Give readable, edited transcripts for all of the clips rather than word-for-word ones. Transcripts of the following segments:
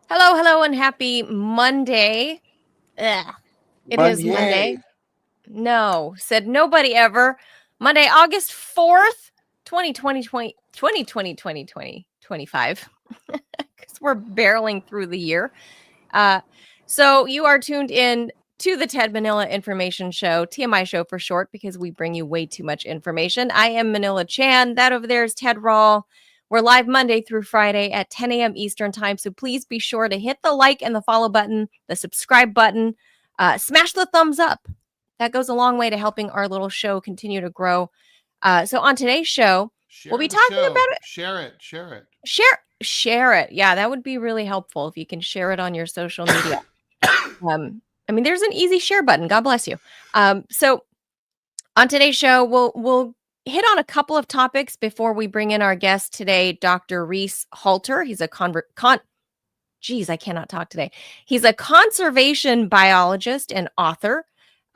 Hello, hello, and happy Monday. Ugh, it is Monday. Monday. No, said nobody ever. Monday, August 4th, 2025. Because we're barreling through the year. So you are tuned in to the Ted Manila Information Show, TMI Show for short, because we bring you way too much information. I am Manila Chan. That over there is Ted Rall. We're live Monday through Friday at 10 a.m. Eastern time. So please be sure to hit the like and the follow button, the subscribe button, smash the thumbs up. That goes a long way to helping our little show continue to grow. So on today's show, we'll be Share the talking show. about it. Share it. Share it. Share it. Yeah, that would be really helpful if you can share it on your social media. There's an easy share button. God bless you. So on today's show, we'll hit on a couple of topics before we bring in our guest today, Dr. Reese Halter. He's a I cannot talk today. He's a conservation biologist and author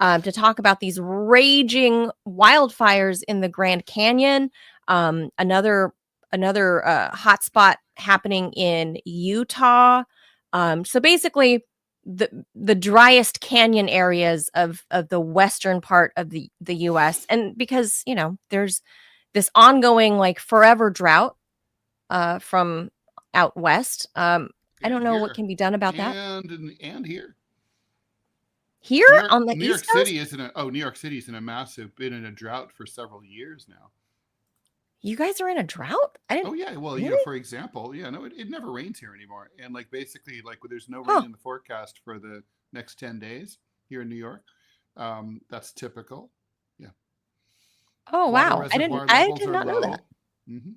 to talk about these raging wildfires in the Grand Canyon. Another hotspot happening in Utah. So basically, the driest canyon areas of the western part of the U.S. And because there's this ongoing like forever drought from out west. I don't know what can be done about that. And here. Here on the New East York Coast? City New York City's been in a drought for several years now. You guys are in a drought? Oh yeah, well, really? for example, it never rains here anymore. And basically there's no rain in the forecast for the next 10 days here in New York. That's typical. Yeah. Oh wow. I did not know that. Mm-hmm.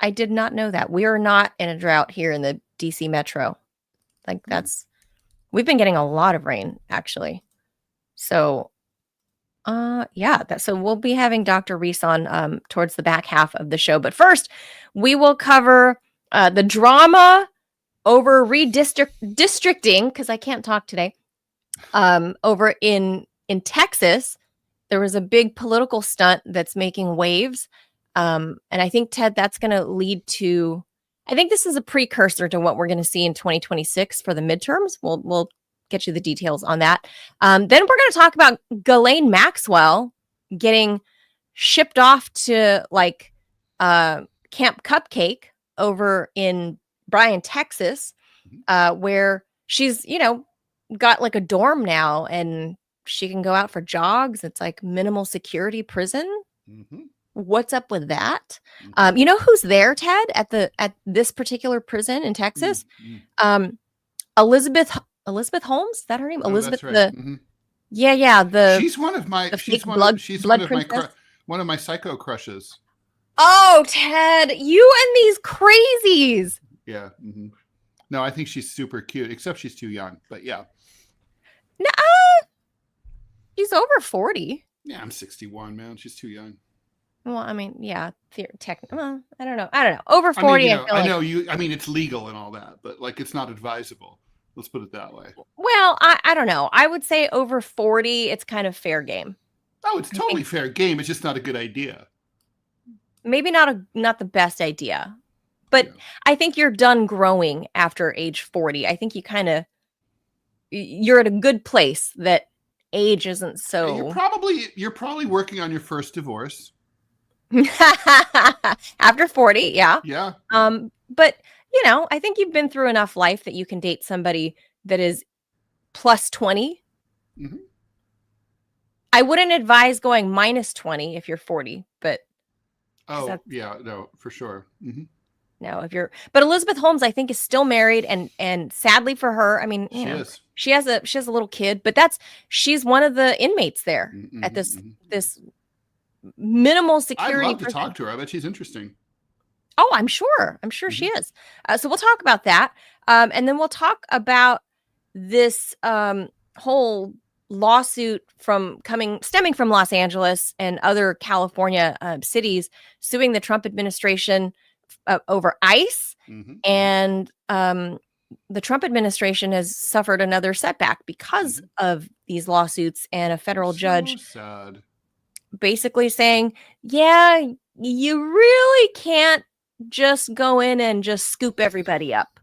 I did not know that. We are not in a drought here in the DC metro. Like we've been getting a lot of rain actually. So so we'll be having Dr. Reese on towards the back half of the show. But first, we will cover the drama over redistricting, because I can't talk today. Over in Texas, there was a big political stunt that's making waves. And I think, Ted, that's going to lead to, I think this is a precursor to what we're going to see in 2026 for the midterms. We'll get you the details on that. Then we're going to talk about Ghislaine Maxwell getting shipped off to Camp Cupcake over in Bryan, Texas, where she's, got like a dorm now and she can go out for jogs. It's like minimal security prison. Mm-hmm. What's up with that? You know who's there, Ted, at this particular prison in Texas? Mm-hmm. Elizabeth Holmes, is that her name? Oh, Elizabeth, that's right. She's one of my one of my psycho crushes. Oh, Ted, you and these crazies. Yeah. Mm-hmm. No, I think she's super cute, except she's too young. But yeah. No, she's over 40. Yeah, I'm 61, man. She's too young. Well, I mean, yeah, well, I don't know. Over 40, I know you. I mean, it's legal and all that, but it's not advisable. Let's put it that way. Well, I don't know. I would say over 40, it's kind of fair game. Oh, it's totally fair game. It's just not a good idea. Maybe not the best idea, but yeah. I think you're done growing after age 40. I think you're at a good place that age isn't so. You're probably working on your first divorce. After 40, yeah. Yeah. But I think you've been through enough life that you can date somebody that is plus 20. Mm-hmm. I wouldn't advise going minus 20 if you're 40, but. Oh, yeah, no, for sure. Mm-hmm. No, but Elizabeth Holmes, I think, is still married, and sadly for her, I mean, she has a little kid, but she's one of the inmates there at this minimal security. I'd love to talk to her. I bet she's interesting. Oh, I'm sure she is. So we'll talk about that, and then we'll talk about this whole lawsuit stemming from Los Angeles and other California cities suing the Trump administration over ICE. Mm-hmm. And the Trump administration has suffered another setback because of these lawsuits, and a federal judge basically saying, yeah, you really can't just go in and just scoop everybody up.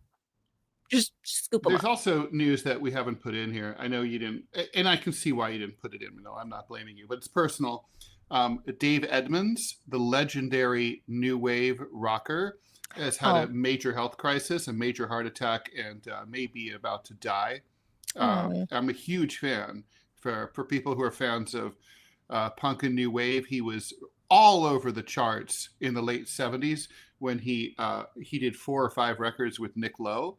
Just scoop them There's up. also news that we haven't put in here. I know you didn't, and I can see why you didn't put it in. No, I'm not blaming you, but it's personal. Dave Edmunds, the legendary new wave rocker, has had a major health crisis, a major heart attack, and may be about to die. I'm a huge fan. For people who are fans of punk and new wave, he was all over the charts in the late 70s when he did 4 or 5 records with Nick Lowe.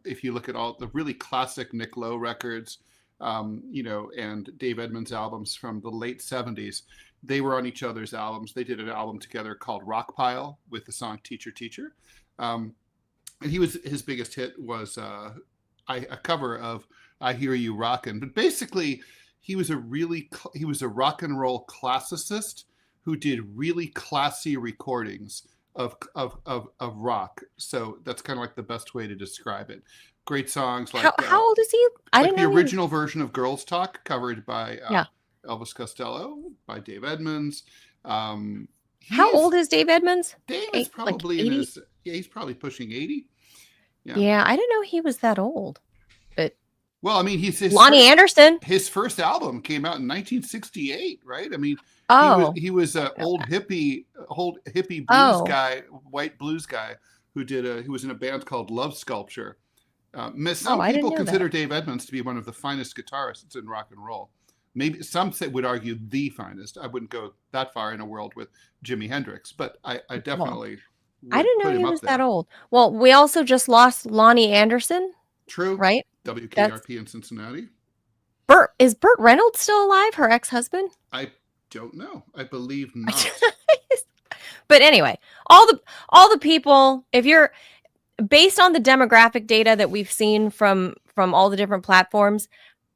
If you look at all the really classic Nick Lowe records, and Dave Edmunds albums from the late 70s, they were on each other's albums. They did an album together called Rockpile with the song Teacher Teacher. And his biggest hit was a cover of I Hear You Rockin'. But basically, he was a rock and roll classicist who did really classy recordings of rock. So that's kind of like the best way to describe it. Great songs like how old is he? I didn't know the original version of Girls Talk, covered by Elvis Costello, by Dave Edmunds. How old is Dave Edmunds? Dave is probably like in his, he's probably pushing 80. Yeah, I didn't know he was that old. But well, I mean, Lonnie Anderson. His first album came out in 1968, right? I mean, he was an old hippie blues guy, white blues guy who was in a band called Love Sculpture. Some people consider Dave Edmunds to be one of the finest guitarists in rock and roll. Maybe some would argue the finest. I wouldn't go that far in a world with Jimi Hendrix, but I definitely. I didn't know he was that old. Well, we also just lost Lonnie Anderson. True. Right? WKRP in Cincinnati. Is Burt Reynolds still alive? Her ex-husband? I don't know. I believe not. But anyway, all the people, if you're based on the demographic data that we've seen from all the different platforms,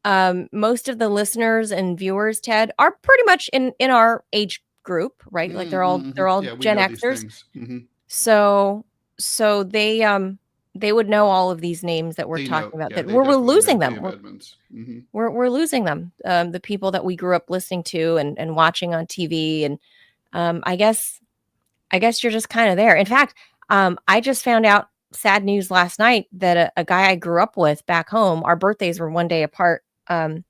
most of the listeners and viewers, Ted, are pretty much in our age group, right? Like they're all Gen Xers. Mm-hmm. So they would know all of these names that we're talking about. That we're losing them. We're losing them. The people that we grew up listening to and watching on TV, and I guess you're just kind of there. In fact, I just found out sad news last night that a guy I grew up with back home, our birthdays were one day apart. I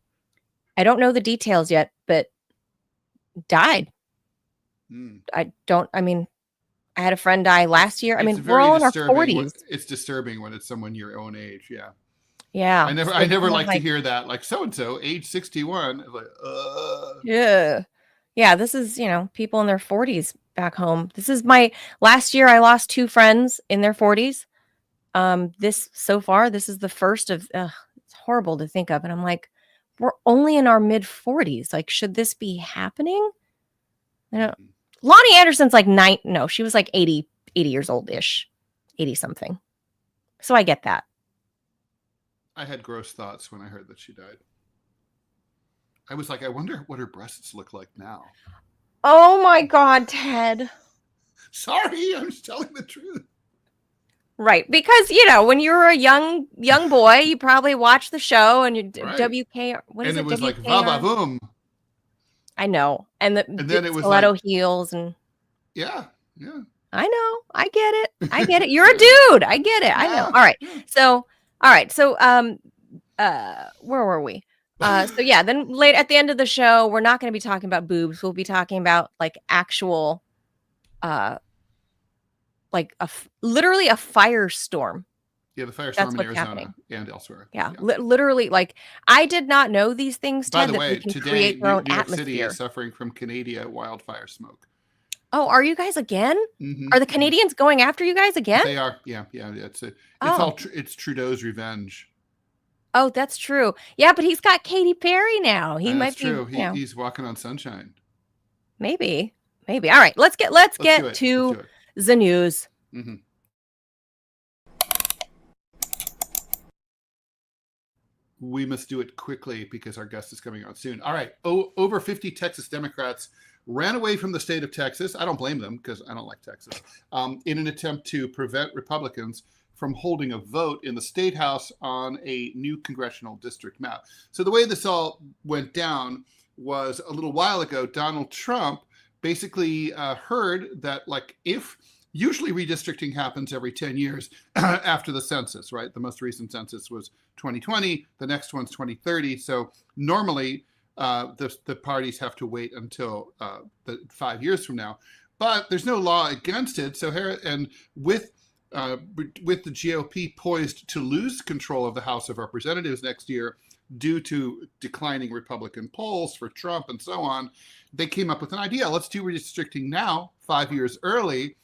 don't know the details yet, but died. I had a friend die last year. I mean, we're all in our 40s. It's disturbing when it's someone your own age. Yeah. Yeah. I never like to hear that. Like so-and-so, age 61. Like, Yeah. Yeah. This is, people in their 40s back home. This is last year I lost 2 friends in their 40s. This is the first of, it's horrible to think of. And I'm like, we're only in our mid 40s. Like, should this be happening? Lonnie Anderson's like she was like 80 years old-ish, 80 something. So I get that. I had gross thoughts when I heard that she died. I was like, I wonder what her breasts look like now. Oh my God, Ted. Sorry, I'm just telling the truth. Right, because when you were a young boy, you probably watched the show and you WK. What is it? And it was like va-va-voom. I know, and then it was stiletto heels and. Yeah. I know, I get it. You're a dude. I get it. Yeah. I know. All right. So, where were we? Then late at the end of the show, we're not going to be talking about boobs. We'll be talking about like actual, literally a firestorm. Yeah, the firestorm in Arizona and elsewhere. Yeah. Literally, like, I did not know these things. By the way, today, New York City is suffering from Canadian wildfire smoke. Oh, are you guys again? Mm-hmm. Are the Canadians going after you guys again? They are. Yeah. It's Trudeau's revenge. Oh, that's true. Yeah, but he's got Katy Perry now. He might be. True. He's walking on sunshine. Maybe. All right, let's get to the news. Mm-hmm. We must do it quickly because our guest is coming on soon. All right. Over 50 Texas Democrats ran away from the state of Texas. I don't blame them because I don't like Texas. In an attempt to prevent Republicans from holding a vote in the state house on a new congressional district map. So the way this all went down was a little while ago, Donald Trump basically heard that, like, if Usually redistricting happens every 10 years after the census, right? The most recent census was 2020. The next one's 2030. So normally the parties have to wait until 5 years from now. But there's no law against it. So with the GOP poised to lose control of the House of Representatives next year due to declining Republican polls for Trump and so on, they came up with an idea. Let's do redistricting now, 5 years early.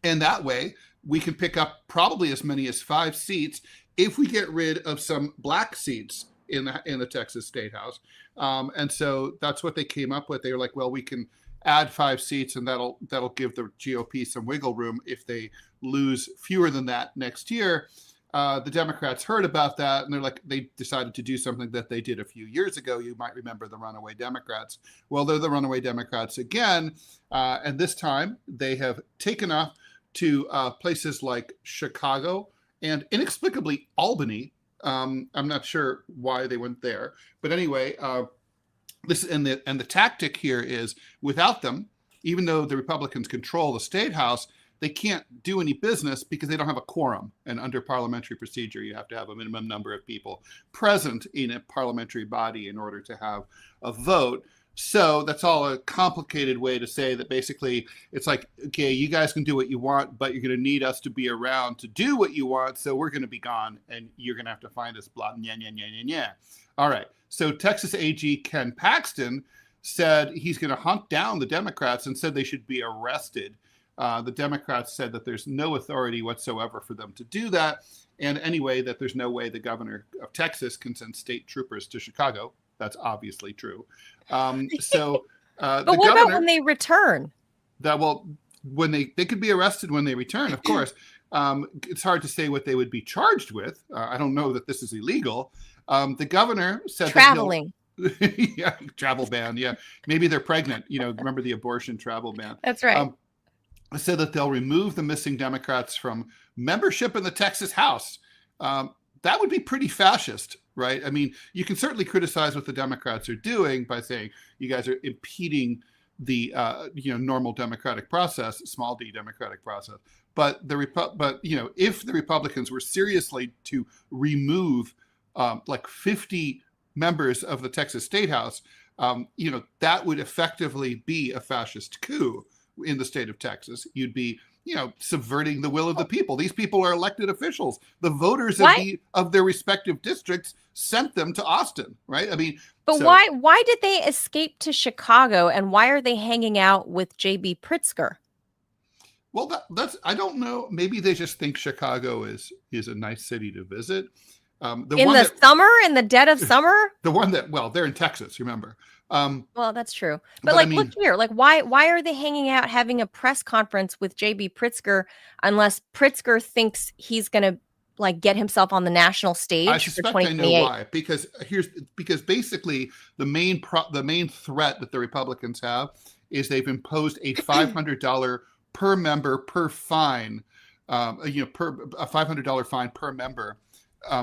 And that way we can pick up probably as many as 5 seats if we get rid of some black seats in the Texas State House. And so that's what they came up with. They were like, well, we can add 5 seats and that'll give the GOP some wiggle room if they lose fewer than that next year. The Democrats heard about that and they decided to do something that they did a few years ago. You might remember the runaway Democrats. Well, they're the runaway Democrats again. And this time they have taken off to places like Chicago and inexplicably Albany. I'm not sure why they went there, but anyway, the tactic here is without them, even though the Republicans control the state house, they can't do any business because they don't have a quorum. And under parliamentary procedure, you have to have a minimum number of people present in a parliamentary body in order to have a vote. So that's all a complicated way to say that basically it's like, okay, you guys can do what you want, but you're going to need us to be around to do what you want. So we're going to be gone and you're going to have to find us, blah, yeah, yeah, yeah, yeah, yeah. All right. So Texas AG Ken Paxton said he's going to hunt down the Democrats and said they should be arrested. The Democrats said that there's no authority whatsoever for them to do that. And anyway, that there's no way the governor of Texas can send state troopers to Chicago. That's obviously true. But what about when they return? When they could be arrested when they return, of course. It's hard to say what they would be charged with. I don't know that this is illegal. The governor said traveling. Yeah, travel ban. Yeah, maybe they're pregnant. Remember the abortion travel ban? That's right. Said that they'll remove the missing Democrats from membership in the Texas House. That would be pretty fascist, right? I mean, you can certainly criticize what the Democrats are doing by saying you guys are impeding the normal democratic process, small d democratic process. But if the Republicans were seriously to remove 50 members of the Texas State House, that would effectively be a fascist coup in the state of Texas. You'd be subverting the will of the people. These people are elected officials. The voters of their respective districts sent them to Austin, right? I mean, but why did they escape to Chicago, and why are they hanging out with J.B. Pritzker? Well, that's I don't know. Maybe they just think Chicago is a nice city to visit. In the dead of summer. They're in Texas, remember? Well, that's true. But look here, why are they hanging out having a press conference with J.B. Pritzker unless Pritzker thinks he's going to get himself on the national stage? I suspect I know why. Because basically the main threat that the Republicans have is they've imposed a $500 per member per fine, a $500 fine per member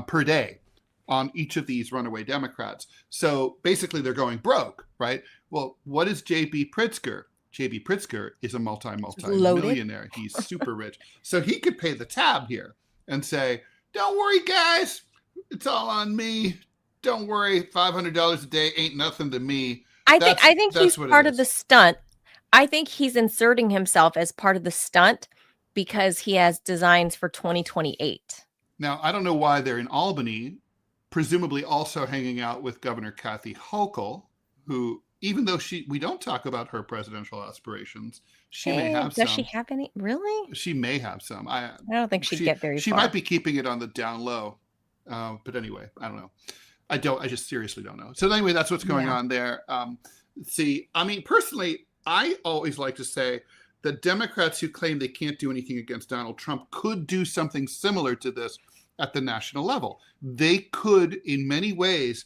per day on each of these runaway Democrats. So basically they're going broke, right? Well, what is J.B. Pritzker? J.B. Pritzker is a multi-millionaire. He's super rich. So he could pay the tab here and say, don't worry, guys. It's all on me. Don't worry. $500 a day ain't nothing to me. I think he's part of the stunt. I think he's inserting himself as part of the stunt because he has designs for 2028. Now, I don't know why they're in Albany, presumably also hanging out with Governor Kathy Hochul, who, even though we don't talk about her presidential aspirations, she may have some. Does she have any? Really? She may have some. I don't think she'd get very far. She might be keeping it on the down low. But anyway, I don't know. I just seriously don't know. So anyway, that's what's going on there. Personally, I always like to say that Democrats who claim they can't do anything against Donald Trump could do something similar to this at the national level. They could, in many ways,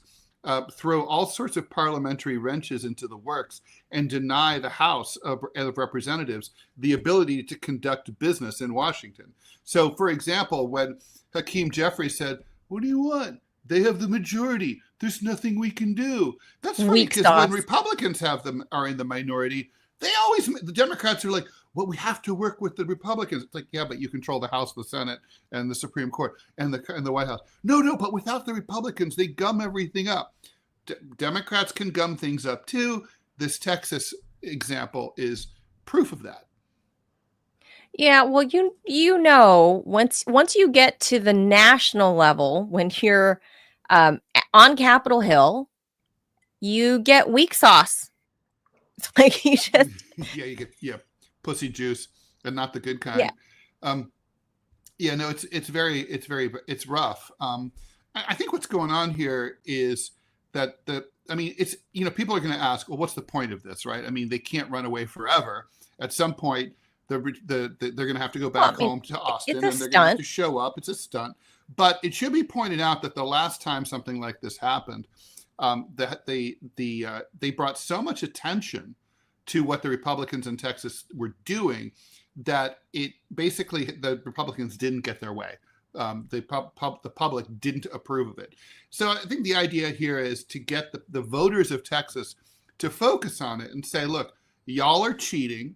throw all sorts of parliamentary wrenches into the works and deny the House of Representatives the ability to conduct business in Washington. So, for example, when Hakeem Jeffries said, "What do you want? They have the majority. There's nothing we can do." That's funny because when Republicans are in the minority, the Democrats are like, well, we have to work with the Republicans. It's like, yeah, but you control the House, the Senate, and the Supreme Court, and the White House. No, but without the Republicans, they gum everything up. Democrats can gum things up too. This Texas example is proof of that. Yeah, well, you know, once you get to the national level, when you're on Capitol Hill, you get weak sauce. It's like you just yeah, you get pussy juice, and not the good kind. Yeah. Yeah, no, it's rough. I think what's going on here is that it's, people are going to ask, well, what's the point of this, right? I mean, they can't run away forever. At some point, they're going to have to go back home to Austin, and they're going to have to show up. It's a stunt. But it should be pointed out that the last time something like this happened, that they brought so much attention to what the Republicans in Texas were doing that it basically, the Republicans didn't get their way. The public didn't approve of it. So I think the idea here is to get the voters of Texas to focus on it and say, look, y'all are cheating.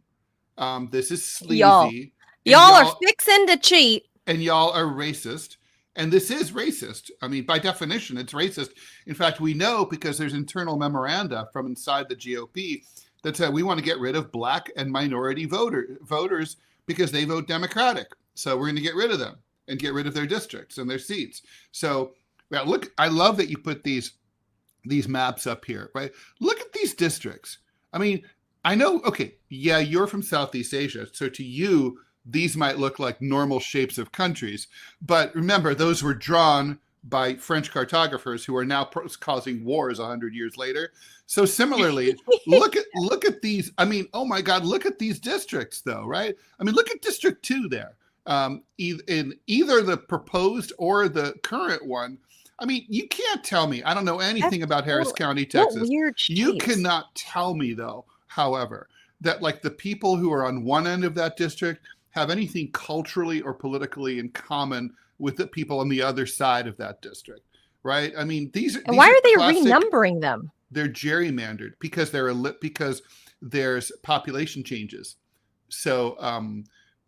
This is sleazy. Y'all are fixing to cheat. And y'all are racist. And this is racist. I mean, by definition, it's racist. In fact, we know because there's internal memoranda from inside the GOP that said we want to get rid of Black and minority voters because they vote Democratic. So we're going to get rid of them and get rid of their districts and their seats. So look, I love that you put these maps up here, right? Look at these districts. I mean, I know, okay, yeah, you're from Southeast Asia. So to you, these might look like normal shapes of countries. But remember, those were drawn by French cartographers who are now causing wars 100 years later. So similarly, look at these. I mean, oh my God, look at these districts though, right? I mean, look at District 2 there. In either the proposed or the current one. I mean, you can't tell me. I don't know anything about Harris County, Texas. You cannot tell me though, however, that like the people who are on one end of that district have anything culturally or politically in common with the people on the other side of that district, right? I mean, why are they renumbering them? They're gerrymandered because because there's population changes. So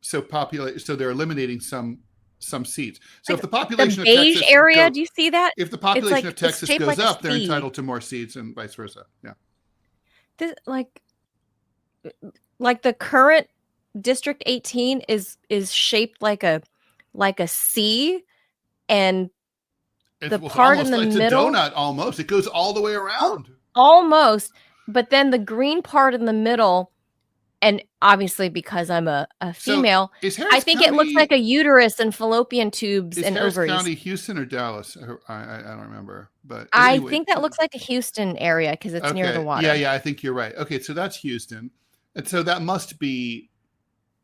they're eliminating some seats. So if the population of Texas area, do you see that? If the population of Texas goes up, they're entitled to more seats, and vice versa. Yeah. This, like the current District 18 is shaped like a C, and the part in the middle, it's a donut almost. It goes all the way around. Almost, but then the green part in the middle, and obviously because I'm a female, I think it looks like a uterus and fallopian tubes and ovaries. Is Harris County Houston or Dallas? I don't remember, but anyway. I think that looks like a Houston area because it's near the water. Yeah, I think you're right. Okay, so that's Houston, and so that must be.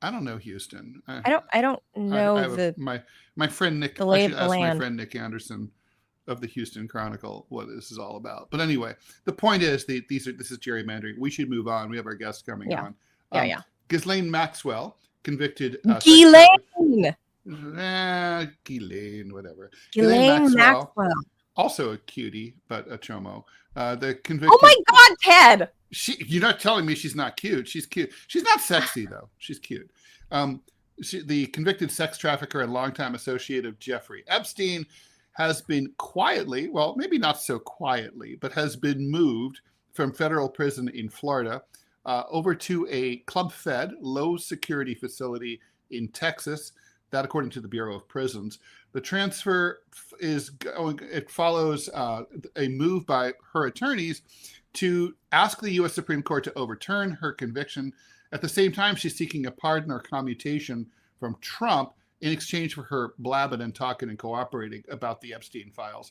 I don't know Houston. I don't know my friend Nick. I should ask my friend Nick Anderson of the Houston Chronicle what this is all about. But anyway, the point is this is gerrymandering. We should move on. We have our guests coming on. Ghislaine Maxwell, convicted. Ghislaine, whatever. Ghislaine Maxwell. Also a cutie, but a chomo. The convicted. Oh my God, Ted! You're not telling me she's not cute. She's cute. She's not sexy though. She's cute. The convicted sex trafficker and longtime associate of Jeffrey Epstein has been quietly, well, maybe not so quietly, but has been moved from federal prison in Florida over to a club-fed, low-security facility in Texas. That, according to the Bureau of Prisons. The transfer it follows a move by her attorneys to ask the U.S. Supreme Court to overturn her conviction. At the same time, she's seeking a pardon or commutation from Trump in exchange for her blabbing and talking and cooperating about the Epstein files.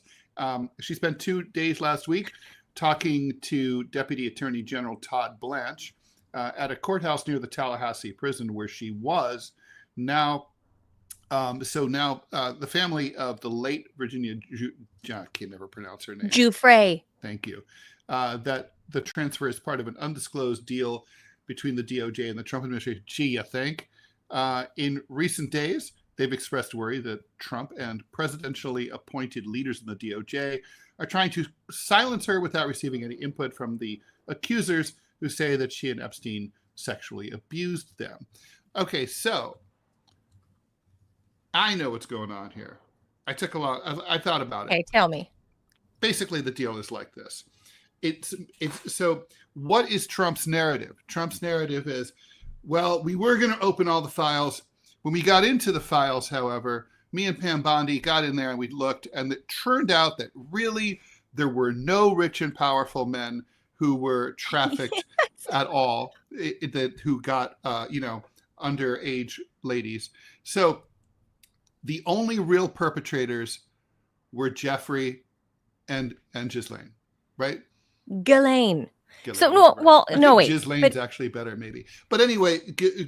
She spent 2 days last week talking to Deputy Attorney General Todd Blanche at a courthouse near the Tallahassee prison where she was. Now, the family of the late Virginia, I can never pronounce her name. Giuffre. Thank you. That the transfer is part of an undisclosed deal between the DOJ and the Trump administration. Gee, you think? In recent days, they've expressed worry that Trump and presidentially appointed leaders in the DOJ are trying to silence her without receiving any input from the accusers who say that she and Epstein sexually abused them. Okay, so I know what's going on here. I thought about it. Okay, tell me. Basically, the deal is like this. It's so what is Trump's narrative? Trump's narrative is, well, we were going to open all the files. When we got into the files, however, me and Pam Bondi got in there and we looked, and it turned out that really there were no rich and powerful men who were trafficked at all, who got underage ladies. So the only real perpetrators were Jeffrey and Ghislaine, right? Ghislaine. So no, wait. Ghislaine's actually better, maybe. But anyway,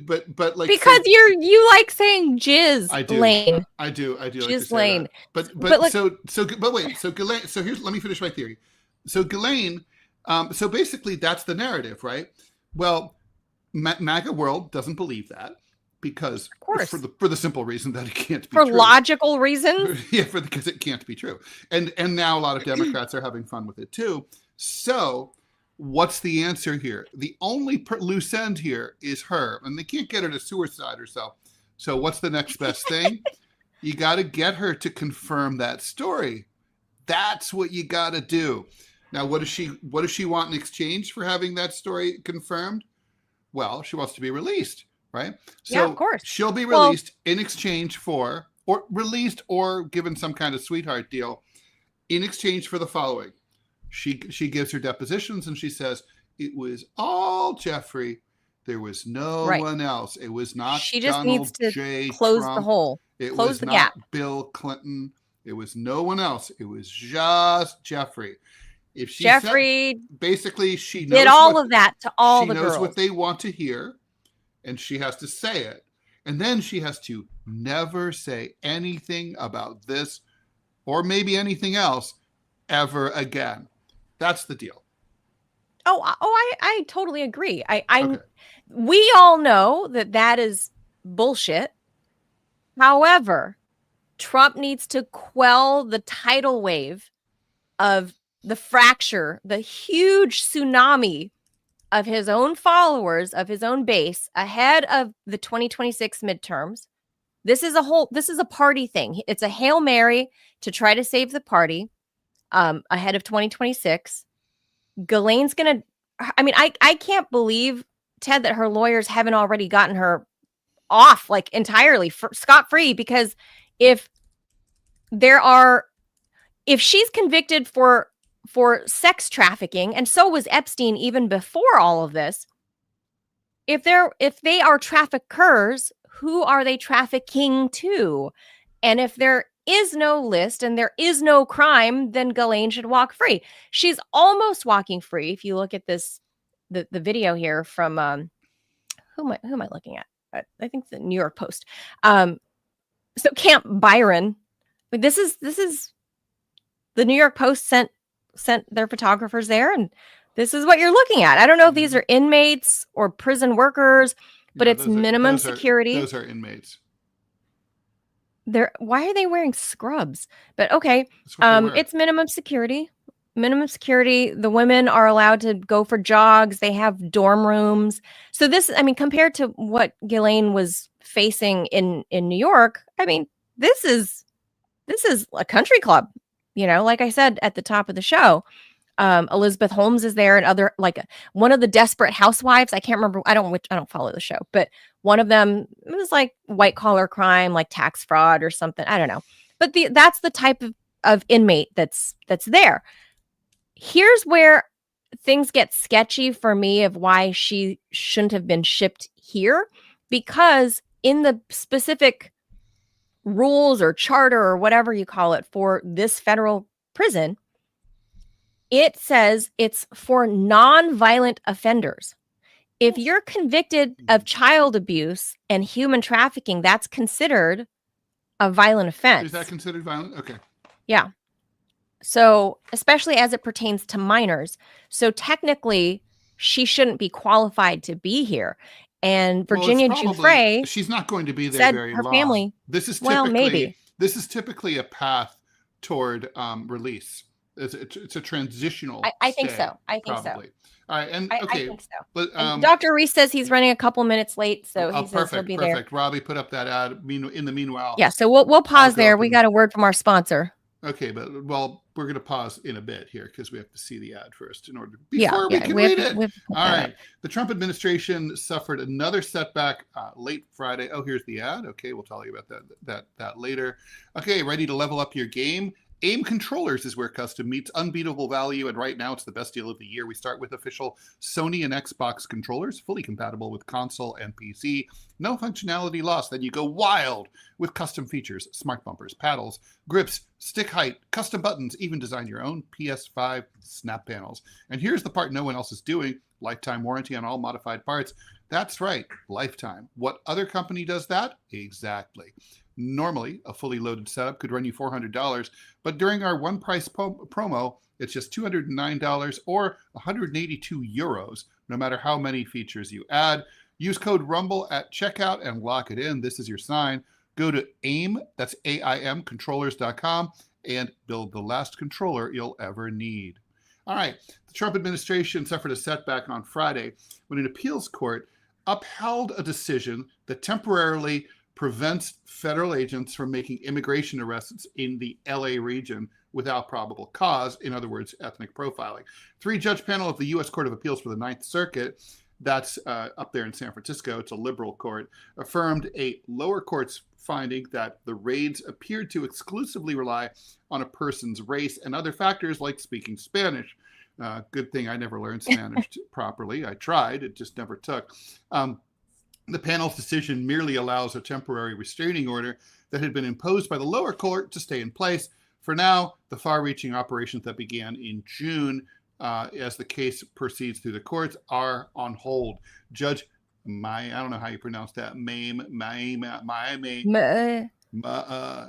but like, because you like saying Jizz. I do. Lane. I do. Like to say that. But wait. So Ghislaine. So let me finish my theory. So Ghislaine. So basically, that's the narrative, right? Well, MAGA world doesn't believe that because, of course, for the simple reason that it can't be for true. logical reasons. Yeah, because it can't be true, and now a lot of Democrats are having fun with it too. So, what's the answer here? The only loose end here is her, and they can't get her to suicide herself. So, what's the next best thing? You got to get her to confirm that story. That's what you got to do. Now, what does she want in exchange for having that story confirmed? Well, she wants to be released, right? So, yeah, of course. She'll be released in exchange for, or released or given some kind of sweetheart deal in exchange for the following. She gives her depositions and she says, it was all Jeffrey. There was no one else. It was not she just Donald needs to J. close Trump. the hole. It close was the not gap. Bill Clinton. It was no one else. It was just Jeffrey. If she Jeffrey basically she knows did all of that to all the girls. She knows what they want to hear, and she has to say it. And then she has to never say anything about this or maybe anything else ever again. That's the deal. I totally agree. Okay. We all know that is bullshit. However, Trump needs to quell the tidal wave of the fracture, the huge tsunami of his own followers, of his own base ahead of the 2026 midterms. This is a party thing. It's a Hail Mary to try to save the party ahead of 2026. Ghislaine's going to, I can't believe, Ted, that her lawyers haven't already gotten her off like entirely scot-free, because if she's convicted for sex trafficking, and so was Epstein even before all of this, if they are traffickers, who are they trafficking to? And if there is no list and there is no crime, then Ghislaine should walk free. She's almost walking free. If you look at the video here from who am I looking at? I think the New York Post. So Camp Byron. This is the New York Post sent their photographers there, and this is what you're looking at. I don't know if these are inmates or prison workers, but it's minimum security. Those are inmates. Why are they wearing scrubs? But okay, it's minimum security. Minimum security. The women are allowed to go for jogs. They have dorm rooms. So this, compared to what Ghislaine was facing in New York, this is a country club. Like I said at the top of the show, Elizabeth Holmes is there, and other, like, one of the Desperate Housewives. I can't remember. I don't follow the show, but one of them, it was like white collar crime, like tax fraud or something. I don't know, but that's the type of inmate that's there. Here's where things get sketchy for me of why she shouldn't have been shipped here, because in the specific rules or charter or whatever you call it for this federal prison, it says it's for non-violent offenders. If you're convicted of child abuse and human trafficking, that's considered a violent offense. Is that considered violent? Okay. Yeah. So, especially as it pertains to minors. So technically, she shouldn't be qualified to be here. And Virginia Giuffre, she's not going to be there very long. Family. This is typically a path toward release. It's a transitional. I think so. I think so. All right, and I okay, think so. but And Dr. Reese says he's running a couple minutes late, so he says he'll be there. perfect. Robbie, put up that ad. In the meanwhile, Yeah, so we'll pause there. We and, got a word from our sponsor. okay, but we're going to pause in a bit here because we have to see the ad first in order We can read it. All right. Up. The Trump administration suffered another setback late Friday. Oh, here's the ad. Okay, we'll tell you about that later. Okay, ready to level up your game? AIM Controllers is where custom meets unbeatable value, and right now it's the best deal of the year. We start with official Sony and Xbox controllers, fully compatible with console and PC. No functionality lost. Then you go wild with custom features, smart bumpers, paddles, grips, stick height, custom buttons, even design your own PS5 snap panels. And here's the part no one else is doing: lifetime warranty on all modified parts. That's right, lifetime. What other company does that? Exactly. Normally, a fully loaded setup could run you $400, but during our one price promo, it's just $209 or 182 euros, no matter how many features you add. Use code RUMBLE at checkout and lock it in. This is your sign. Go to AIM, that's AIM, controllers.com, and build the last controller you'll ever need. All right, the Trump administration suffered a setback on Friday when an appeals court upheld a decision that temporarily prevents federal agents from making immigration arrests in the LA region without probable cause, in other words, ethnic profiling. Three-judge panel of the U.S. Court of Appeals for the Ninth Circuit, that's up there in San Francisco, it's a liberal court, affirmed a lower court's finding that the raids appeared to exclusively rely on a person's race and other factors like speaking Spanish. Good thing I never learned Spanish properly. I tried, it just never took. The panel's decision merely allows a temporary restraining order that had been imposed by the lower court to stay in place. For now, the far-reaching operations that began in June as the case proceeds through the courts are on hold. Judge I don't know how you pronounce that,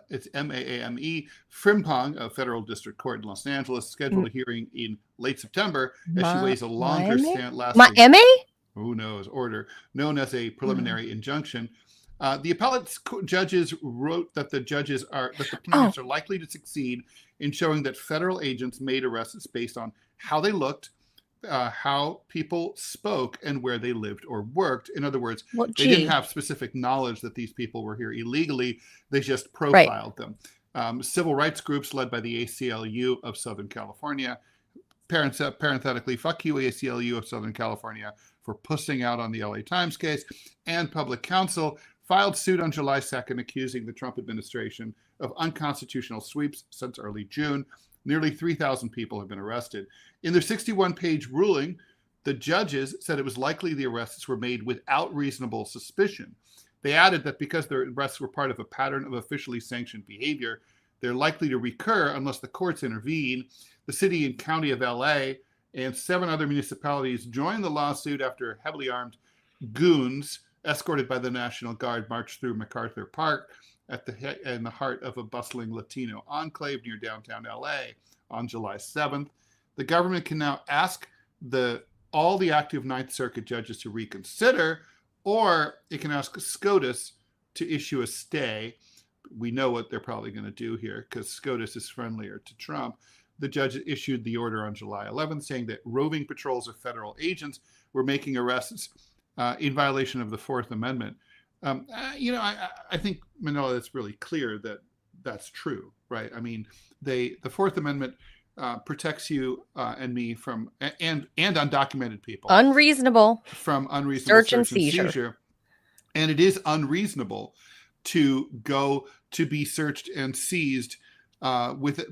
it's M-A-A-M-E, Frimpong of Federal District Court in Los Angeles scheduled a hearing in late September as she weighs a longer lasting who knows order known as a preliminary injunction. The appellate judges wrote that the plaintiffs are likely to succeed in showing that federal agents made arrests based on how they looked, how people spoke, and where they lived or worked. In other words, they didn't have specific knowledge that these people were here illegally. They just profiled them. Civil rights groups led by the ACLU of Southern California, parenthetically, fuck you, ACLU of Southern California, for pussing out on the LA Times case, and public counsel filed suit on July 2nd accusing the Trump administration of unconstitutional sweeps since early June. Nearly 3,000 people have been arrested. In their 61-page ruling, the judges said it was likely the arrests were made without reasonable suspicion. They added that because their arrests were part of a pattern of officially sanctioned behavior, they're likely to recur unless the courts intervene. The city and county of LA and 7 other municipalities joined the lawsuit after heavily armed goons escorted by the National Guard marched through MacArthur Park in the heart of a bustling Latino enclave near downtown LA on July 7th. The government can now ask all the active Ninth Circuit judges to reconsider, or it can ask SCOTUS to issue a stay. We know what they're probably going to do here because SCOTUS is friendlier to Trump. The judge issued the order on July 11th saying that roving patrols of federal agents were making arrests in violation of the Fourth Amendment. I think, Manila, it's really clear that that's true, right? I mean, the Fourth Amendment protects you and me from and undocumented people from unreasonable search and seizure. And it is unreasonable to go to be searched and seized with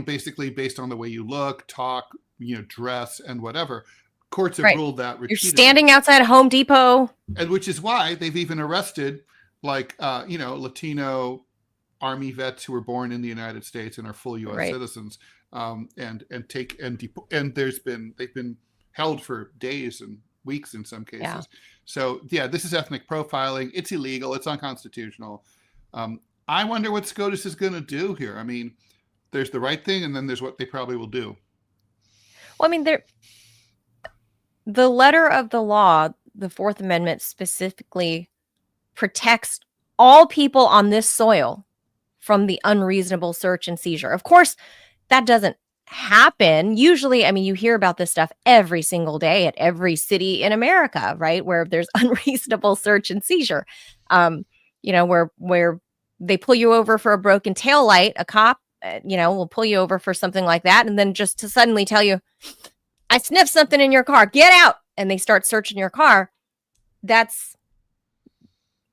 basically based on the way you look, talk, dress, and whatever. Courts have ruled that repeatedly. You're standing outside Home Depot, and which is why they've even arrested Latino Army vets who were born in the United States and are full U.S. citizens, and they've been held for days and weeks in some cases. Yeah. So this is ethnic profiling. It's illegal. It's unconstitutional. I wonder what SCOTUS is going to do here. I mean, there's the right thing, and then there's what they probably will do. Well, I mean, the letter of the law, the Fourth Amendment specifically protects all people on this soil from the unreasonable search and seizure. Of course, that doesn't happen, usually, I mean, you hear about this stuff every single day at every city in America, right? Where there's unreasonable search and seizure. Where they pull you over for a broken tail light, a cop, will pull you over for something like that. And then just to suddenly tell you, I sniffed something in your car, get out. And they start searching your car.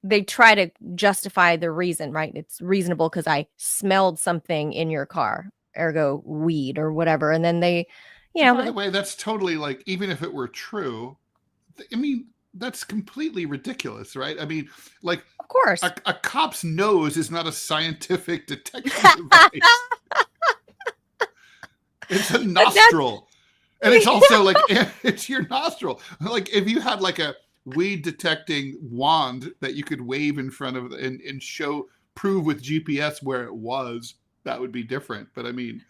They try to justify the reason, right? It's reasonable because I smelled something in your car, ergo weed or whatever. And then they, By the way, that's totally like, even if it were true, I mean, that's completely ridiculous, right? I mean, like, of course, a cop's nose is not a scientific detection device. It's a nostril. And it's also like, it's your nostril. Like, if you had like a weed detecting wand that you could wave in front of and prove with GPS where it was, that would be different. But I mean,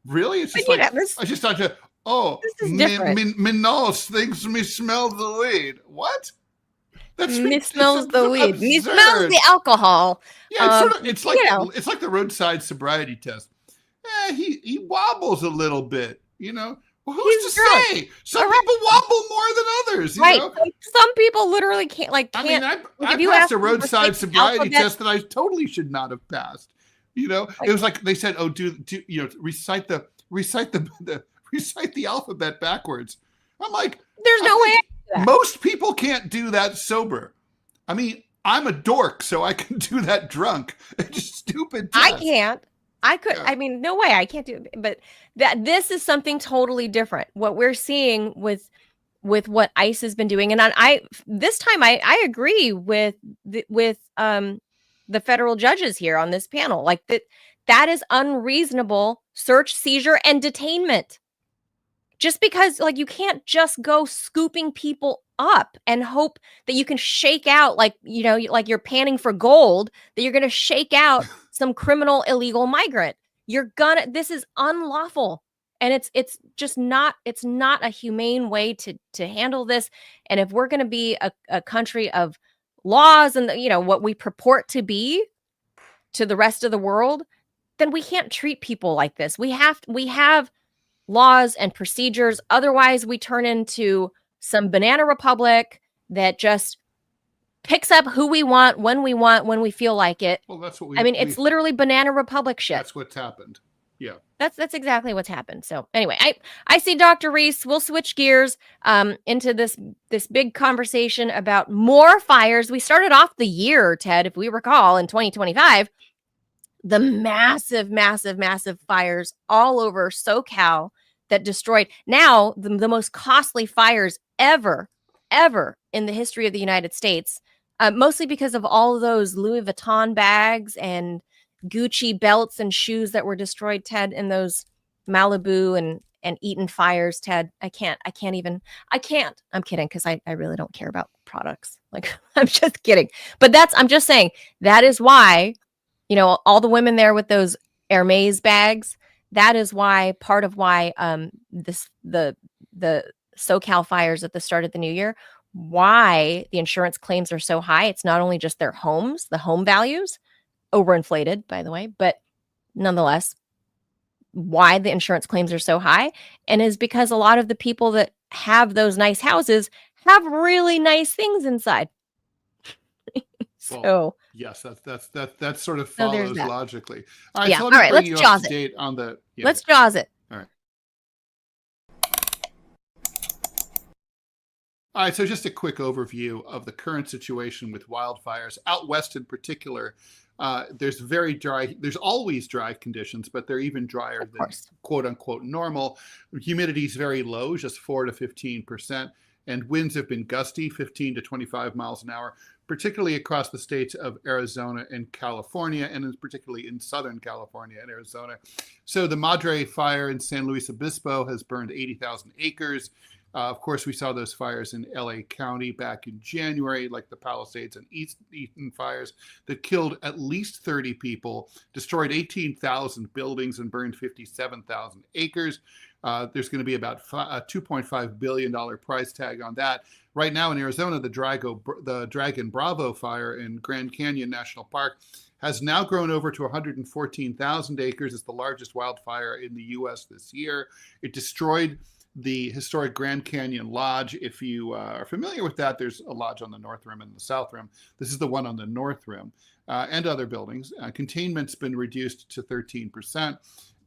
really? It's just I just thought, my nose thinks me smell the weed. What? Me smells the weed. Me smells the alcohol. Yeah, it's like the roadside sobriety test. He wobbles a little bit, Well, who's to say? Some people wobble more than others, right? know? Some people literally can't. I mean, I passed a roadside sobriety test that I totally should not have passed. It was like they said, "Oh, recite the alphabet backwards." I'm like, there's no way. Most people can't do that sober. I mean, I'm a dork, so I can do that drunk. It's just stupid test. I can't. I could. Yeah. I mean, no way. I can't do it. But this is something totally different. What we're seeing with what ICE has been doing, and this time I agree with the federal judges here on this panel. Like that is unreasonable search, seizure, and detainment. Just because, like, you can't just go scooping people up and hope that you can shake out, like you're panning for gold, that you're going to shake out some criminal illegal migrant. This is unlawful. And it's just not a humane way to handle this. And if we're going to be a country of laws and, what we purport to be to the rest of the world, then we can't treat people like this. We have laws and procedures. Otherwise, we turn into some banana republic that just picks up who we want, when we feel like it. Well, that's what it's literally banana republic shit. That's what's happened. Yeah. That's exactly what's happened. So anyway, I see Dr. Reese. We'll switch gears into this big conversation about more fires. We started off the year, Ted, if we recall, in 2025. The massive, massive, massive fires all over SoCal that destroyed now the most costly fires ever in the history of the United States, mostly because of all of those Louis Vuitton bags and Gucci belts and shoes that were destroyed, Ted, in those Malibu and Eaton fires, Ted. I'm kidding, because I really don't care about products. Like, I'm just kidding. But I'm just saying, that is why, all the women there with those Hermes bags, that is why, part of why the SoCal fires at the start of the new year, why the insurance claims are so high. It's not only just their homes, the home values, overinflated, by the way, but nonetheless, why the insurance claims are so high, and is because a lot of the people that have those nice houses have really nice things inside. Well, yes, that sort of follows logically. All right, yeah. So All right, let's jaws it. Let's jaws it. All right. All right, so just a quick overview of the current situation with wildfires out west in particular. There's always dry conditions, but they're even drier than quote unquote normal. Humidity is very low, just 4 to 15%, and winds have been gusty, 15 to 25 miles an hour, particularly across the states of Arizona and California, and particularly in Southern California and Arizona. So the Madre fire in San Luis Obispo has burned 80,000 acres. Of course, we saw those fires in LA County back in January, like the Palisades and Eaton fires that killed at least 30 people, destroyed 18,000 buildings, and burned 57,000 acres. There's going to be about a $2.5 billion price tag on that. Right now in Arizona, the Dragon Bravo fire in Grand Canyon National Park has now grown over to 114,000 acres. It's the largest wildfire in the U.S. this year. It destroyed the historic Grand Canyon Lodge. If you are familiar with that, there's a lodge on the North Rim and the South Rim. This is the one on the North Rim, and other buildings. Containment's been reduced to 13%.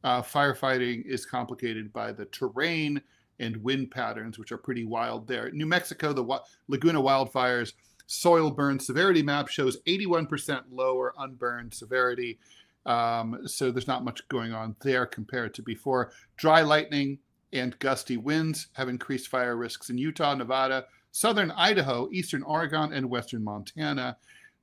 Firefighting is complicated by the terrain and wind patterns, which are pretty wild there. New Mexico, the Laguna wildfires soil burn severity map shows 81% lower unburned severity. So there's not much going on there compared to before. Dry lightning and gusty winds have increased fire risks in Utah, Nevada, southern Idaho, eastern Oregon, and western Montana.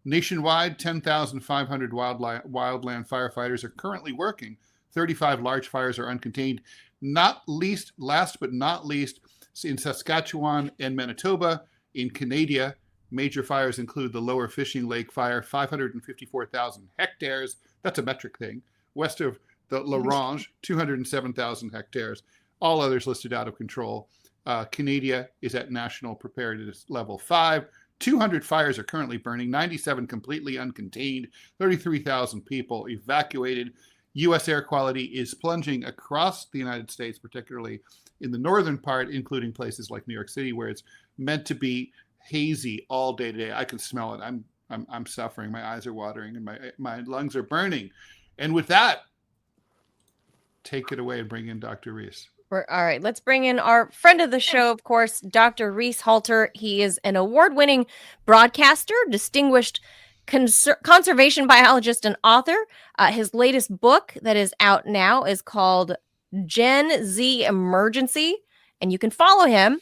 Nationwide, 10,500 wildland firefighters are currently working. 35 large fires are uncontained. Last but not least, in Saskatchewan and Manitoba. In Canada, major fires include the Lower Fishing Lake fire, 554,000 hectares. That's a metric thing. West of the La Ronge, 207,000 hectares. All others listed out of control. Canada is at national preparedness level 5. 200 fires are currently burning, 97 completely uncontained, 33,000 people evacuated. U.S. air quality is plunging across the United States, particularly in the northern part, including places like New York City, where it's meant to be hazy all day today. I can smell it. I'm suffering. My eyes are watering and my lungs are burning. And with that, take it away and bring in Dr. Reese. All right, let's bring in our friend of the show, of course, Dr. Reese Halter. He is an award-winning broadcaster, distinguished conservation biologist, and author. His latest book that is out now is called Gen Z Emergency, and you can follow him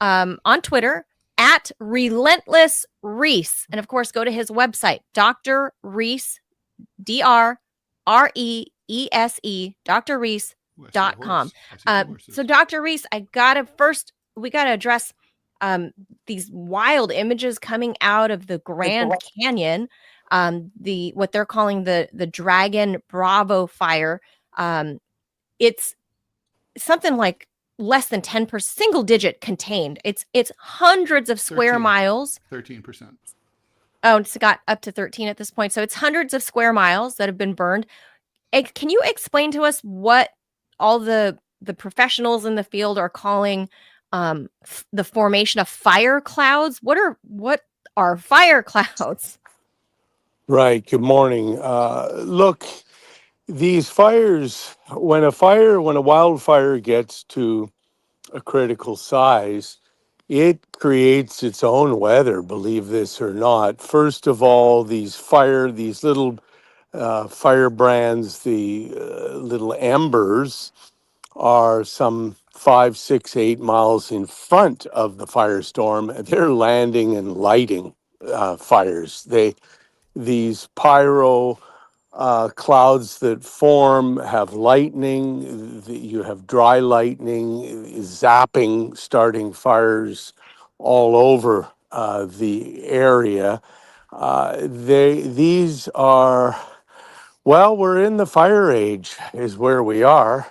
on Twitter at Relentless Reese. And of course, go to his website, Dr. Reese, DRREESE, Dr. Reese.com. So Dr. Reese, we gotta address these wild images coming out of the Grand Canyon, what they're calling the Dragon Bravo fire. It's something like less than 10%, single digit contained. It's hundreds of square miles. 13%. Oh, it's got up to 13 at this point. So it's hundreds of square miles that have been burned. Can you explain to us what all the professionals in the field are calling the formation of fire clouds? What are fire clouds? Right. Good morning. Look, these fires, when a wildfire gets to a critical size, it creates its own weather, believe this or not. First of all, these little firebrands, the little embers, are some 5, 6, 8 miles in front of the firestorm. They're landing and lighting fires. These pyro clouds that form have lightning. You have dry lightning, zapping, starting fires all over the area. These are, well, we're in the fire age is where we are.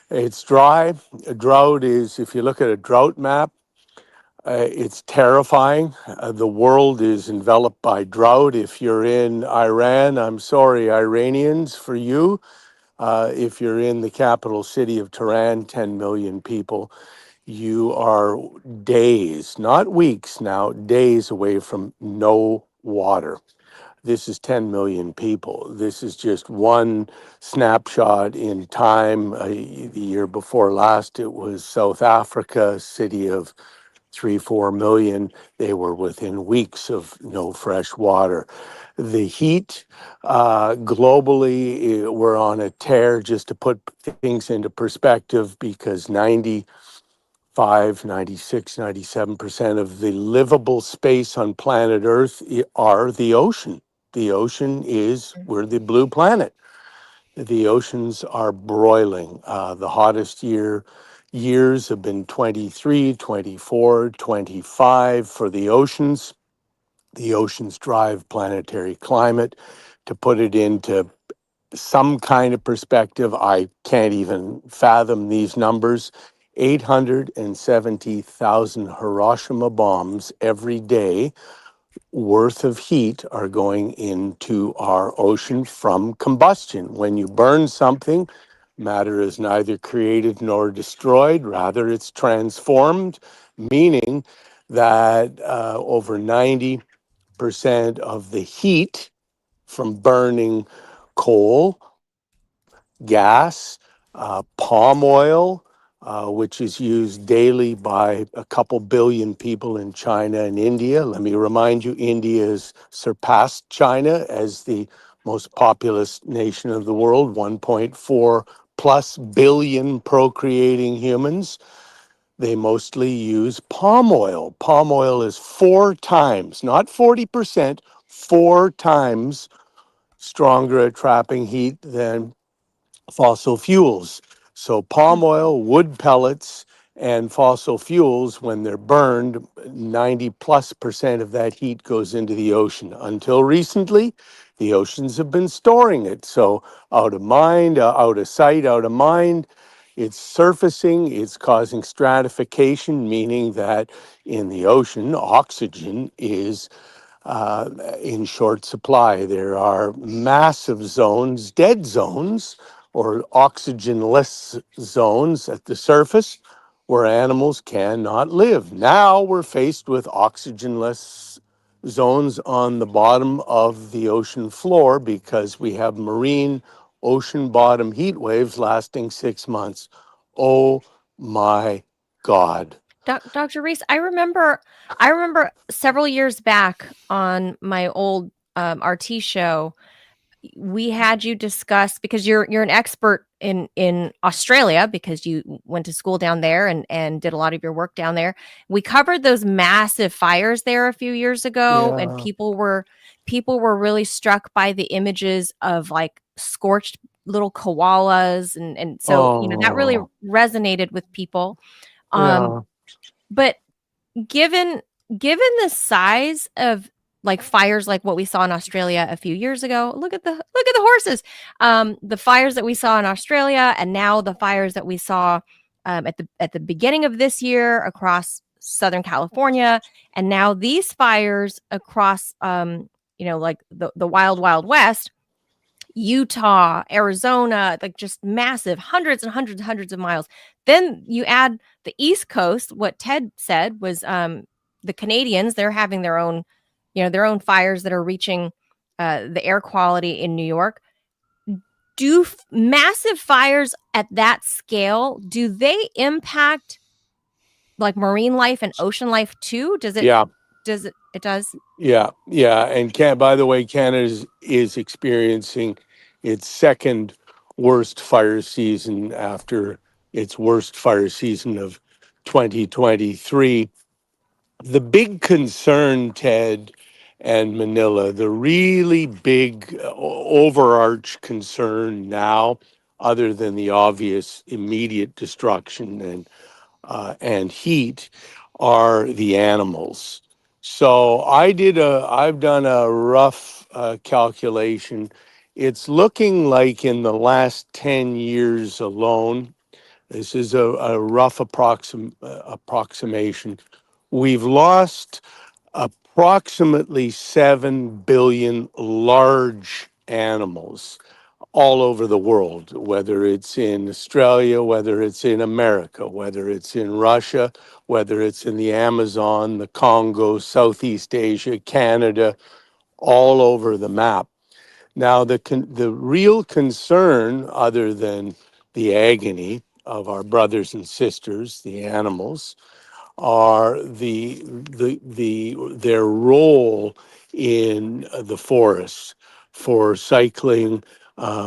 It's dry. A drought is, if you look at a drought map, it's terrifying. The world is enveloped by drought. If you're in Iran, I'm sorry, Iranians, for you. If you're in the capital city of Tehran, 10 million people, you are days, not weeks now, days away from no water. This is 10 million people. This is just one snapshot in time. The year before last, it was South Africa, a city of 3-4 million. They were within weeks of no fresh water. The heat, globally, we're on a tear, just to put things into perspective, because 96, 97% of the livable space on planet Earth are the ocean. The ocean we're the blue planet. The oceans are broiling. The hottest year years have been 23, 24, 25 for the oceans. The oceans drive planetary climate. To put it into some kind of perspective, I can't even fathom these numbers. 870,000 Hiroshima bombs every day worth of heat are going into our ocean from combustion. When you burn something, matter is neither created nor destroyed, rather, it's transformed, meaning that over 90% of the heat from burning coal, gas, palm oil, which is used daily by a couple billion people in China and India. Let me remind you, India has surpassed China as the most populous nation of the world, 1.4 plus billion procreating humans. They mostly use palm oil. Palm oil is 4 times, not 40%, 4 times stronger at trapping heat than fossil fuels. So palm oil, wood pellets, and fossil fuels, when they're burned, 90+% of that heat goes into the ocean. Until recently, the oceans have been storing it. So out of mind, out of sight, out of mind. It's surfacing, it's causing stratification, meaning that in the ocean, oxygen is in short supply. There are massive zones, dead zones, or oxygenless zones at the surface where animals cannot live. Now we're faced with oxygenless zones on the bottom of the ocean floor because we have marine ocean bottom heat waves lasting 6 months. Oh my God. Dr. Reese, I remember several years back on my old RT show, we had you discuss, because you're an expert in Australia because you went to school down there and did a lot of your work down there. We covered those massive fires there a few years ago, and Yeah. people were really struck by the images of like scorched little koalas, and so that really Oh, resonated with people. Um, yeah. but given given the size of like fires like what we saw in Australia a few years ago, look at the horses. The fires that we saw in Australia, and now the fires that we saw at the beginning of this year across Southern California, and now these fires across like the wild west, Utah, Arizona, like just massive, hundreds and hundreds and hundreds of miles. Then you add the East Coast. What Ted said was the Canadians, they're having their own fires that are reaching the air quality in New York. Do massive fires at that scale, do they impact like marine life and ocean life too? Yeah. It does? Yeah. Yeah. And by the way, Canada is experiencing its second worst fire season after its worst fire season of 2023. The big concern, Ted and Manila, the really big overarch concern now, other than the obvious immediate destruction and heat, are the animals. So I've done a rough calculation. It's looking like in the last 10 years alone, this is a rough approximation, we've lost approximately 7 billion large animals all over the world, whether it's in Australia, whether it's in America, whether it's in Russia, whether it's in the Amazon, the Congo, Southeast Asia, Canada, all over the map. Now, the real concern, other than the agony of our brothers and sisters, the animals, are their role in the forests for cycling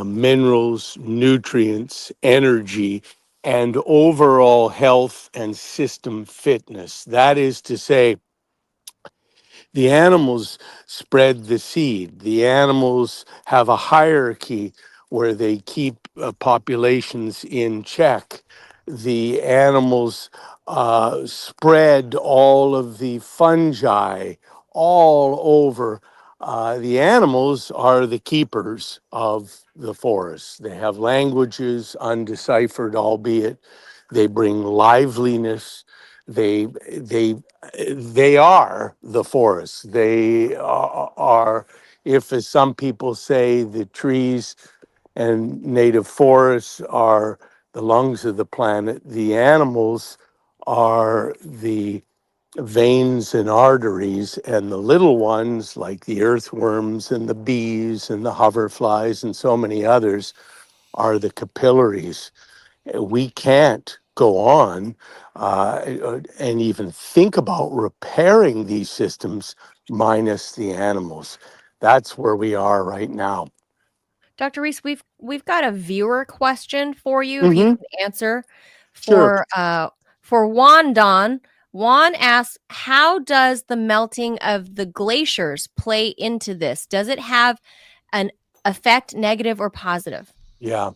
minerals, nutrients, energy, and overall health and system fitness. That is to say, the animals spread the seed. The animals have a hierarchy where they keep populations in check. the animals spread all of the fungi all over. The animals are the keepers of the forest. They have languages undeciphered, albeit they bring liveliness. They are the forest. They are, if as some people say, the trees and native forests are the lungs of the planet, the animals are the veins and arteries, and the little ones like the earthworms and the bees and the hoverflies and so many others are the capillaries. We can't go on and even think about repairing these systems minus the animals. That's where we are right now. Dr. Reese, we've got a viewer question for you if you Mm-hmm. can answer Sure. for Juan Don. Juan asks, how does the melting of the glaciers play into this? Does it have an effect, negative or positive? Yeah.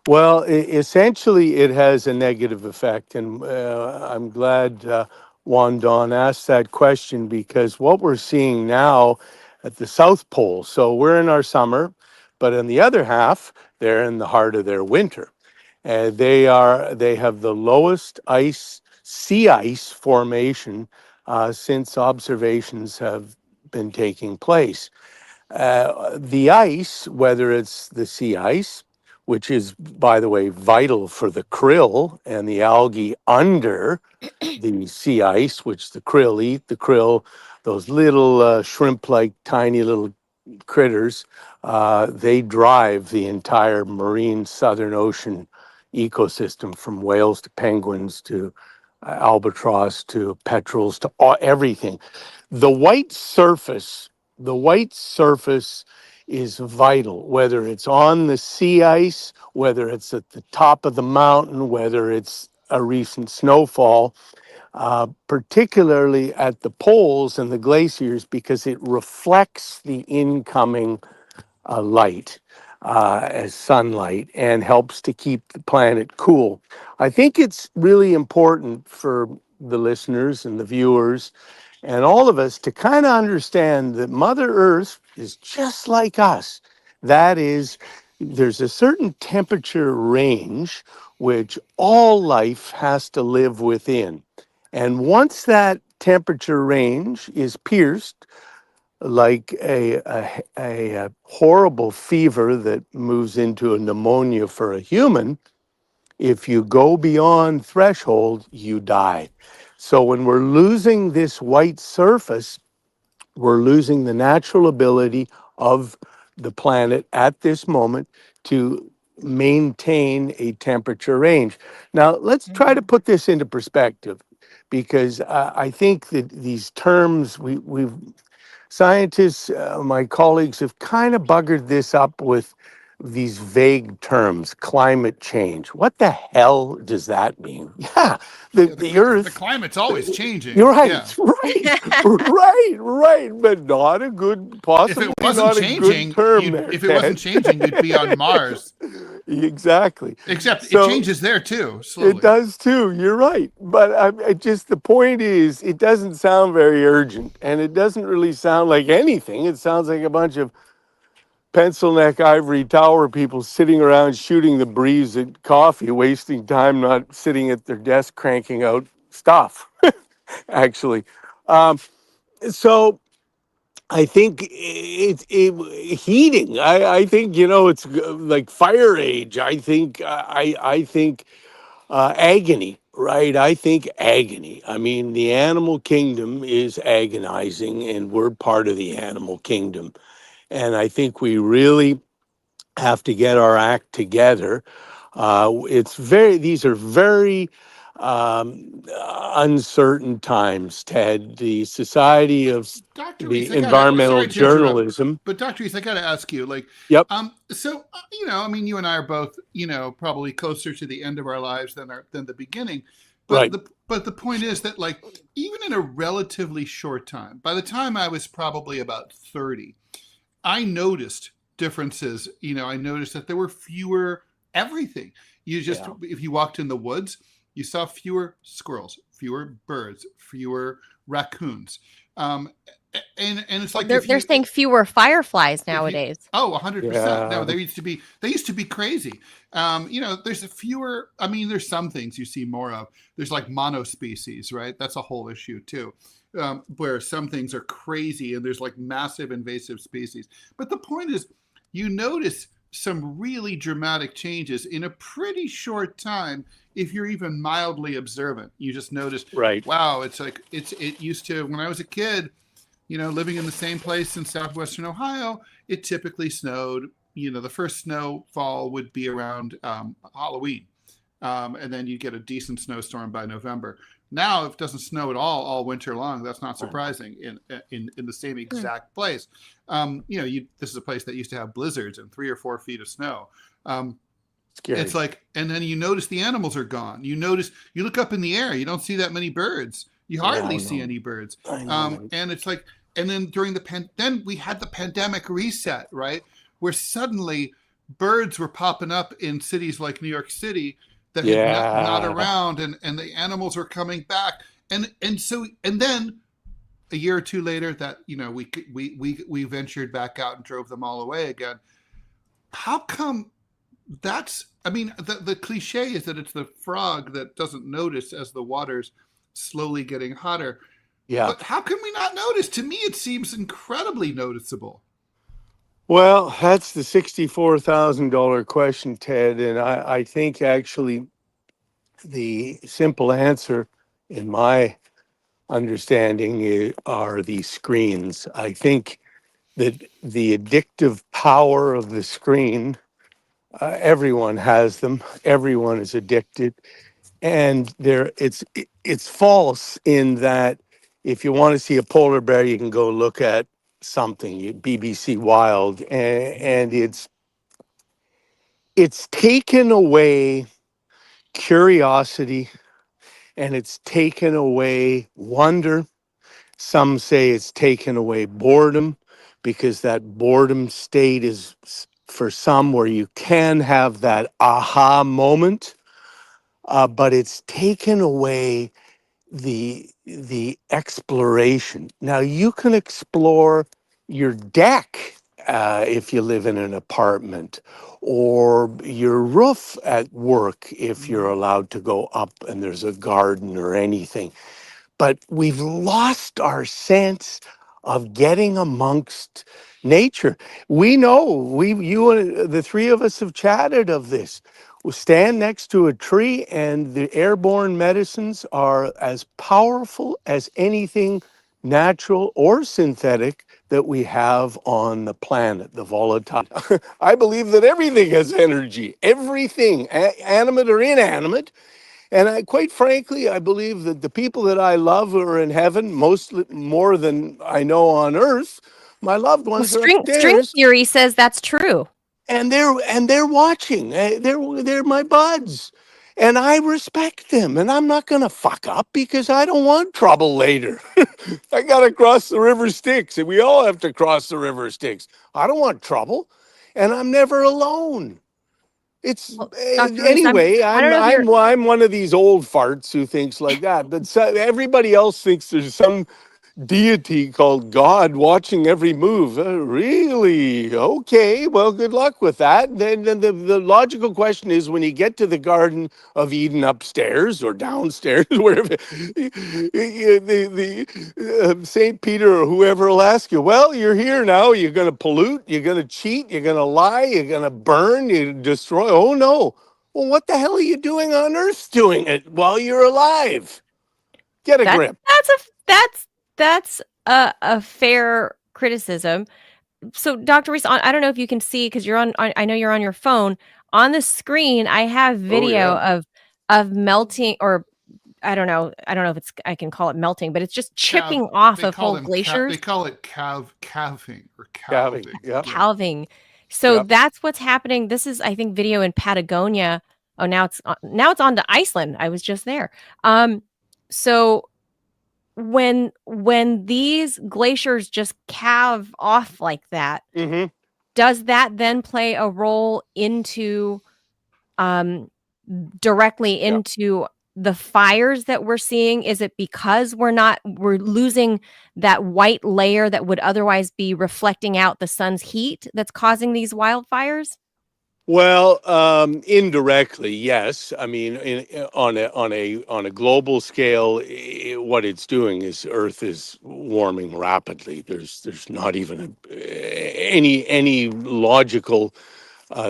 Well, essentially, it has a negative effect. And I'm glad Juan Don asked that question, because what we're seeing now at the South Pole, so we're in our summer, but on the other half, they're in the heart of their winter. And they have the lowest sea ice formation since observations have been taking place. The ice, whether it's the sea ice, which is, by the way, vital for the krill and the algae under the sea ice, which the krill eat, the krill, those little shrimp-like tiny little critters, they drive the entire marine Southern Ocean ecosystem, from whales to penguins to albatross to petrels to everything. The white surface, the white surface is vital, whether it's on the sea ice, whether it's at the top of the mountain, whether it's a recent snowfall, particularly at the poles and the glaciers, because it reflects the incoming light as sunlight and helps to keep the planet cool. I think it's really important for the listeners and the viewers and all of us to kind of understand that Mother Earth is just like us. That is, there's a certain temperature range which all life has to live within. And once that temperature range is pierced, like a horrible fever that moves into a pneumonia for a human, if you go beyond threshold, you die. So when we're losing this white surface, we're losing the natural ability of the planet at this moment to maintain a temperature range. Now, let's try to put this into perspective, because I think that these terms, we've scientists, my colleagues, have kind of buggered this up with these vague terms. Climate change. What the hell does that mean? Yeah, Yeah, the the Earth. climate's always changing. You're Yeah. right, right, but not a good, If it possibly wasn't not a good changing, term there, if it wasn't Ted. changing, you'd be on Mars. Exactly. Except it So changes there too, it slowly. does too. You're right. But just the point is, it doesn't sound very urgent, and it doesn't really sound like anything. It sounds like a bunch of pencil neck ivory tower people sitting around shooting the breeze at coffee, wasting time not sitting at their desk cranking out stuff, actually. Um, so I think heating. I think, it's like fire age. I think agony. Right, I think agony. I mean, the animal kingdom is agonizing, and we're part of the animal kingdom. And I think we really have to get our act together. These are very uncertain times, Ted. The Society of Dr. Reese, the I gotta, Environmental sorry to interrupt, Journalism. but Dr. Reese, I gotta ask you, like, Yep, I mean, you and I are both, probably closer to the end of our lives than the beginning, but right. the point is that, like, even in a relatively short time, by the time I was probably about 30, I noticed differences. I noticed that there were fewer everything. Yeah, If you walked in the woods, You saw fewer squirrels, fewer birds, fewer raccoons. And it's Well, like they're saying fewer fireflies if you nowadays. 100%. No, Yeah. they used to be crazy. There's a fewer. I mean, there's some things you see more of. There's like monospecies, right? That's a whole issue too, where some things are crazy and there's like massive invasive species. But the point is, you notice some really dramatic changes in a pretty short time if you're even mildly observant. You just notice, Right. wow, it used to, when I was a kid, living in the same place in southwestern Ohio, it typically snowed. The first snowfall would be around Halloween, and then you get a decent snowstorm by November. Now, if it doesn't snow at all winter long, that's not surprising in the same exact place. This is a place that used to have blizzards and 3 or 4 feet of snow. Scary. It's like, and then you notice the animals are gone. You look up in the air, you don't see that many birds. You hardly see any birds. And it's like, and then then we had the pandemic reset, right? Where suddenly birds were popping up in cities like New York City that had not around, and the animals were coming back. And then a year or two later that, we ventured back out and drove them all away again. How come the cliche is that it's the frog that doesn't notice as the water's slowly getting hotter. Yeah. But how can we not notice? To me, it seems incredibly noticeable. Well, that's the $64,000 question, Ted. And I think actually the simple answer, in my understanding, are these screens. I think that the addictive power of the screen, everyone has them, everyone is addicted. And it's false in that if you want to see a polar bear, you can go look at something, BBC Wild, and it's taken away curiosity and it's taken away wonder. Some say it's taken away boredom because that boredom state is for some where you can have that aha moment, but it's taken away the exploration. Now you can explore your deck if you live in an apartment, or your roof at work if you're allowed to go up and there's a garden or anything. But we've lost our sense of getting amongst nature. We know, you and the three of us have chatted of this. We'll stand next to a tree and the airborne medicines are as powerful as anything natural or synthetic that we have on the planet, the volatile. I believe that everything has energy, everything, animate or inanimate. And quite frankly, I believe that the people that I love are in heaven, mostly more than I know on earth. My loved Well, ones are string upstairs, theory says that's true. and they're watching. They're my buds, and I respect them. And I'm not going to fuck up because I don't want trouble later. I got to cross the river Styx, and we all have to cross the river Styx. I don't want trouble, and I'm never alone. It's Well, Dr. Reese, anyway. I don't know if you're I'm one of these old farts who thinks like that, but everybody else thinks there's some deity called God watching every move. Really? Okay. Well, good luck with that. Then the logical question is when you get to the Garden of Eden upstairs or downstairs, wherever, St. Peter or whoever will ask you, well, you're here now. You're going to pollute. You're going to cheat. You're going to lie. You're going to burn. You destroy. Oh, no. Well, what the hell are you doing on Earth doing it while you're alive? Get a grip. That's a fair criticism. So, Dr. Reese, I don't know if you can see because you're on. I know you're on your phone. On the screen, I have video of melting, or I don't know if I can call it melting, but it's just chipping off of whole glaciers. They call it calving or Calving. calving. Yeah. Calving. So that's what's happening. This is, I think, video in Patagonia. Oh, now it's on to Iceland. I was just there. So when these glaciers just calve off like that, does that then play a role into directly into the fires that we're seeing? Is it because we're losing that white layer that would otherwise be reflecting out the sun's heat that's causing these wildfires? Well, indirectly, yes. I mean, on a global scale, what it's doing is Earth is warming rapidly. There's not even any logical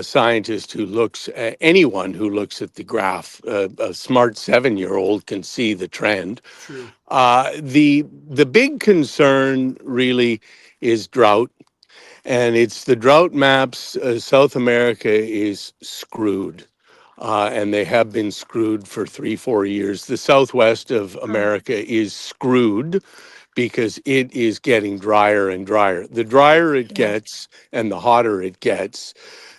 scientist who looks anyone who looks at the graph. A smart 7-year-old can see the trend. True. The big concern really is drought. And it's the drought maps. South America is screwed. And they have been screwed for 3-4 years. The southwest of Oh, America is screwed because it is getting drier and drier. The drier it yeah. gets and the hotter it gets,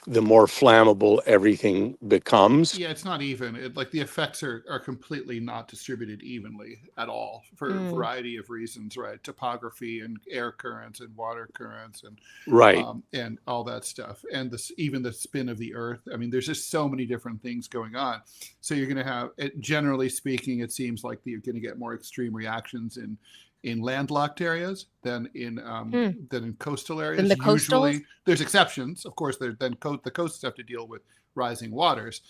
the more flammable everything becomes. Yeah, it's not even. Like the effects are completely not distributed evenly at all for a Mm. variety of reasons, right? Topography and air currents and water currents Right. and all that stuff, and this even the spin of the Earth. I mean, there's just so many different things going on. So you're going to have, generally speaking, it seems like you're going to get more extreme reactions in landlocked areas than Hmm. in coastal Then areas. the coastals? Usually, there's exceptions, of course. The coasts have to deal with rising waters.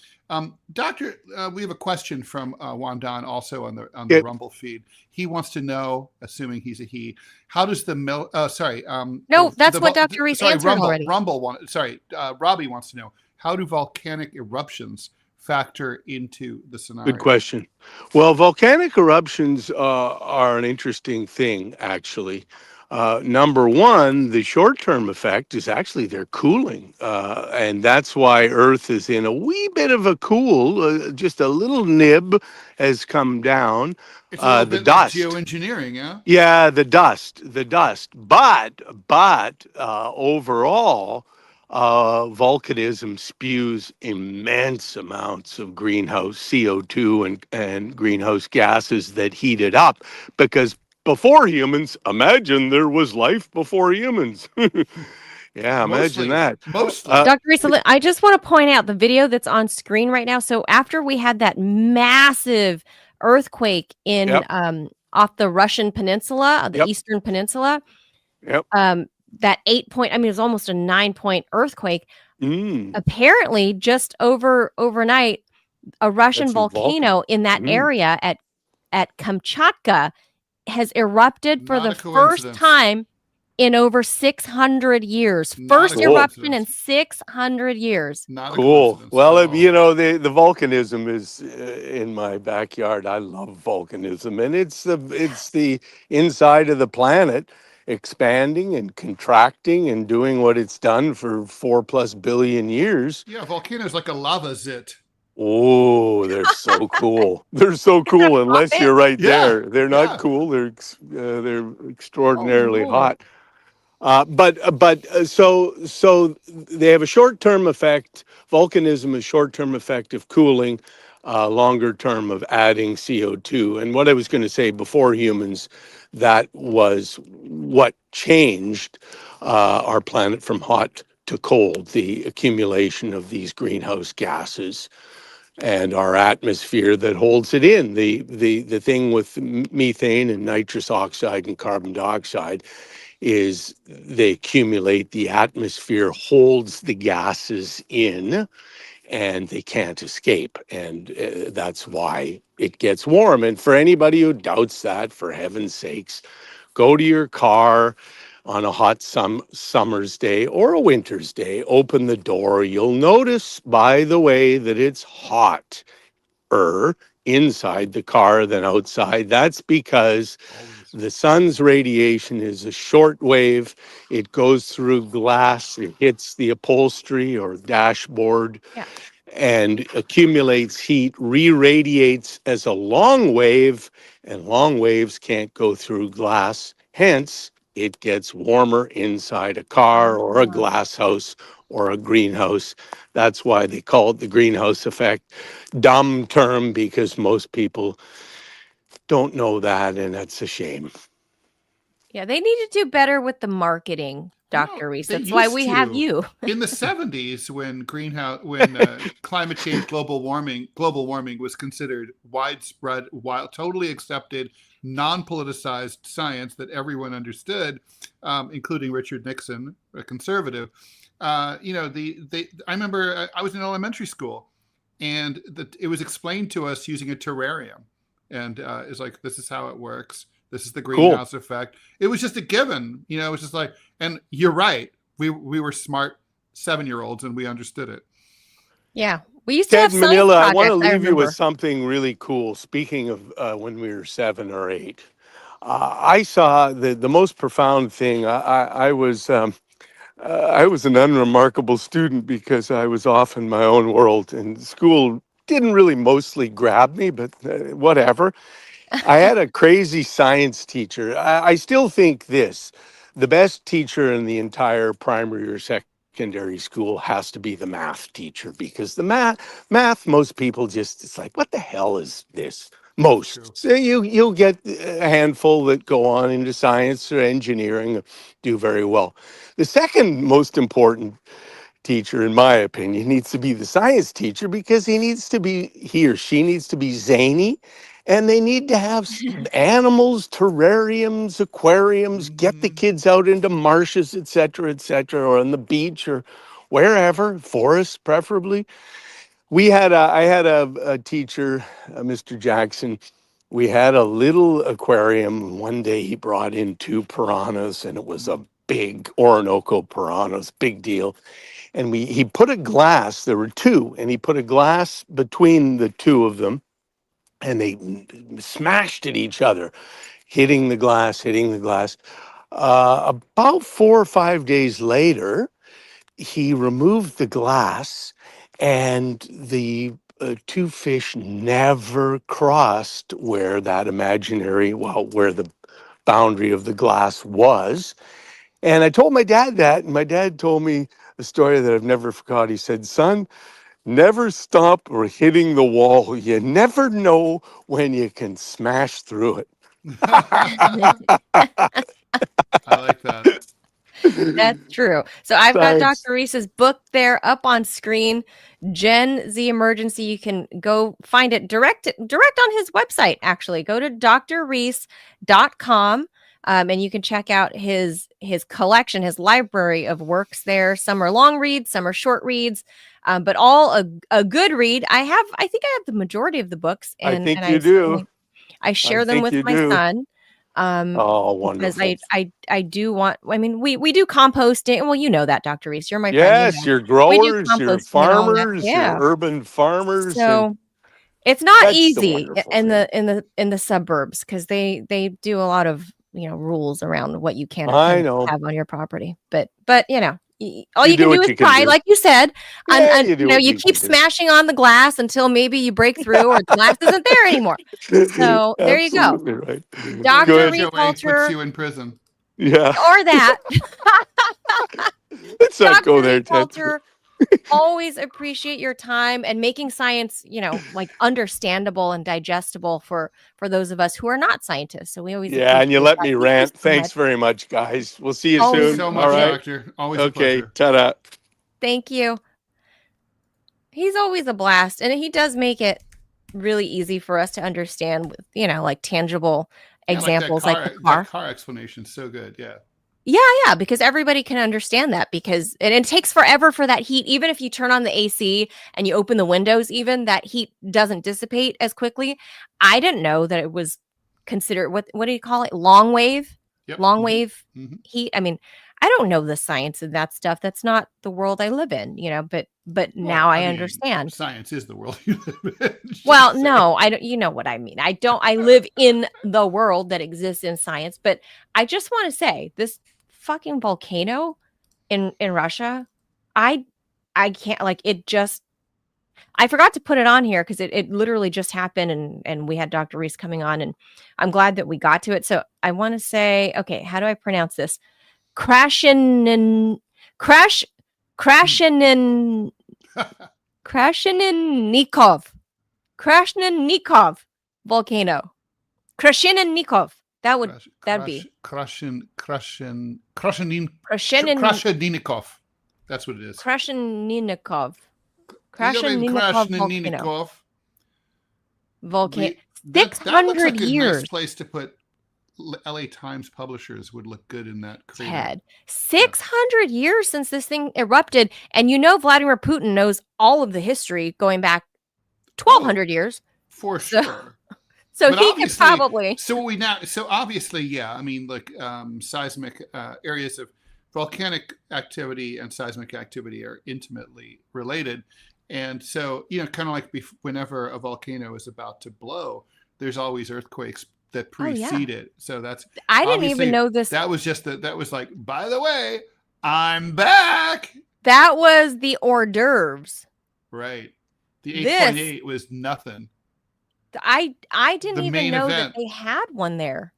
Doctor, we have a question from Wandan also on the Yeah, Rumble feed. He wants to know, assuming he's a he, how does the No, that's what Dr. Reese answered already. Robbie wants to know, how do volcanic eruptions factor into the good scenario? question. Well, volcanic eruptions are an interesting thing, actually. Number one, the short term effect is actually they're cooling. And that's why Earth is in a wee bit of a cool, just a little nib has come down. It's a little The bit like dust. geoengineering, yeah. Yeah, the dust. But overall, volcanism spews immense amounts of greenhouse CO2 and greenhouse gases that heat it up. Because before humans, imagine there was life before humans. Yeah, imagine Mostly, that. mostly. Uh, Dr. Reese, I just want to point out the video that's on screen right now. So after we had that massive earthquake in yep, off the Russian peninsula, the yep, Eastern Peninsula, yep. that 8 point, I mean, it was almost a 9 point earthquake. Mm, Apparently, just overnight, a that's Russian a Vulcan. volcano in that Mm, area at Kamchatka has erupted for Not the a first coincidence. time in over 600 years. Not a First cool. eruption in coincidence. 600 years. Not a Cool. coincidence Well, at all. the volcanism is in my backyard. I love volcanism, and it's the inside of the planet expanding and contracting and doing what it's done for 4+ billion years. Yeah, volcanoes like a lava zit. Oh, they're so cool. They're so cool. Stop Unless it. you're right Yeah, there, they're not yeah. cool. They're Oh, extraordinarily Lord. hot. So they have a short term effect. Volcanism is short term effect of cooling, longer term of adding CO2. And what I was going to say before humans, that was what changed our planet from hot to cold, the accumulation of these greenhouse gases and our atmosphere that holds it in. The thing with methane and nitrous oxide and carbon dioxide is they accumulate, the atmosphere holds the gases in and they can't escape, and that's why it gets warm. And for anybody who doubts that, for heaven's sakes, go to your car on a hot summer's day or a winter's day, open the door, you'll notice, by the way, that it's hot inside the car than outside. That's because Always. the sun's radiation is a short wave. It goes through glass, it hits the upholstery or dashboard Yeah. and accumulates heat, re-radiates as a long wave, and long waves can't go through glass. Hence, it gets warmer inside a car or a Ah. glass house or a greenhouse. That's why they call it the greenhouse effect. Dumb term because most people don't know that, and that's a shame. Yeah, they need to do better with the marketing Dr. Reese. They That's why used we have to. you. In the 70s, when climate change, global warming was considered widespread, totally accepted, non-politicized science that everyone understood, including Richard Nixon, a conservative. I remember I was in elementary school, and it was explained to us using a terrarium, and it's like, this is how it works. This is the greenhouse effect. It was just a given, it was just like, and you're right. We were smart 7-year-olds and we understood it. Yeah. We used to Ted have and science Manila, I want to projects, I leave you with remember. something really cool. Speaking of when we were 7 or 8, I saw the most profound thing. I was an unremarkable student because I was off in my own world, and school didn't really mostly grab me, but whatever. I had a crazy science teacher. I still think this: the best teacher in the entire primary or secondary school has to be the math teacher, because the math most people just, it's like, what the hell is this? Most. True. So you'll get a handful that go on into science or engineering, do very well. The second most important teacher, in my opinion, needs to be the science teacher, because he or she needs to be zany, and they need to have animals, terrariums, aquariums, get the kids out into marshes, etc., or on the beach or wherever, forests preferably. I had a teacher, Mr. Jackson. We had a little aquarium. One day he brought in 2 piranhas, and it was a big Orinoco piranhas, big deal. And he put a glass, there were 2, and he put a glass between the 2 of them, and they smashed at each other, hitting the glass, hitting the glass. About 4 or 5 days later, he removed the glass, and the 2 fish never crossed where where the boundary of the glass was. And I told my dad that, and my dad told me a story that I've never forgot. He said, "Son, never stop or hitting the wall. You never know when you can smash through it." I like that. That's true. So I've got Thanks. Dr. Reese's book there up on screen, Gen Z Emergency. You can go find it direct on his website, actually. Go to drreese.com. And you can check out his collection, his library of works there. Some are long reads, some are short reads, but all a good read. I think I have the majority of the books, I and think you do. I share them with my son. Oh, Because wonderful. I do want, I mean, we do composting. Well, you know that, Dr. Reese, you're my friend, Yes, you're we do growers, you're composting and all that. farmers, you're Yeah. urban farmers, and So it's not that's the easy wonderful in thing. the suburbs, because they do a lot of, rules around what you can or I cannot know. have on your property. But all You you can do do what is you can try, do. like you said, Yeah, and you do what you you keep can do. smashing on the glass until maybe you break through or the glass isn't there anymore. So there you go. Absolutely right. Or Dr. Good. Reese DOA puts Halter, you in prison. Yeah. or that. Let's not go Dr. there, Reese Ted. Halter, always appreciate your time and making science, like understandable and digestible for those of us who are not scientists. So we always Yeah, and you appreciate let that. me Thank you rant. so Thanks much. very much, guys. We'll see you Thank you Always soon. so All much, appreciate it. right. Doctor. Always a Okay. pleasure. Ta-da. Thank you. He's always a blast, and he does make it really easy for us to understand with, like tangible Yeah, like examples like the that car. car explanation. So good. Yeah. Yeah, because everybody can understand that, and it takes forever for that heat. Even if you turn on the AC and you open the windows, even that heat doesn't dissipate as quickly. I didn't know that it was considered, what do you call it? Long wave? Yep. Long wave Mm-hmm. heat. I mean, I don't know the science of that stuff. That's not the world I live in, but now I understand. Science is the world you live in. Well, no, I don't, you know what I mean. I live in the world that exists in science, but I just want to say this fucking volcano in Russia, I can't, like, I forgot to put it on here because it literally just happened, and we had Dr. Reese coming on, and I'm glad that we got to it. So I want to say, okay, how do I pronounce this? Krashenin Krasheninnikov volcano. Krasheninnikov. that'd be Krasheninnikov. That's what it is. Krasheninnikov volcano. Krasheninnikov. Volcano. That looks 600 like a years. nice place to put. LA Times publishers would look good in that crater. Ted, 600 years since this thing erupted, and Vladimir Putin knows all of the history going back 1,200 years for sure. So he could probably. So obviously, yeah. I mean, look, seismic areas of volcanic activity and seismic activity are intimately related, and so kind of like whenever a volcano is about to blow, there's always earthquakes that precede it. So I didn't even know this. That was that was like, by the way, I'm back. That was the hors d'oeuvres. Right. The 8.8 was nothing. I didn't even know that they had one there.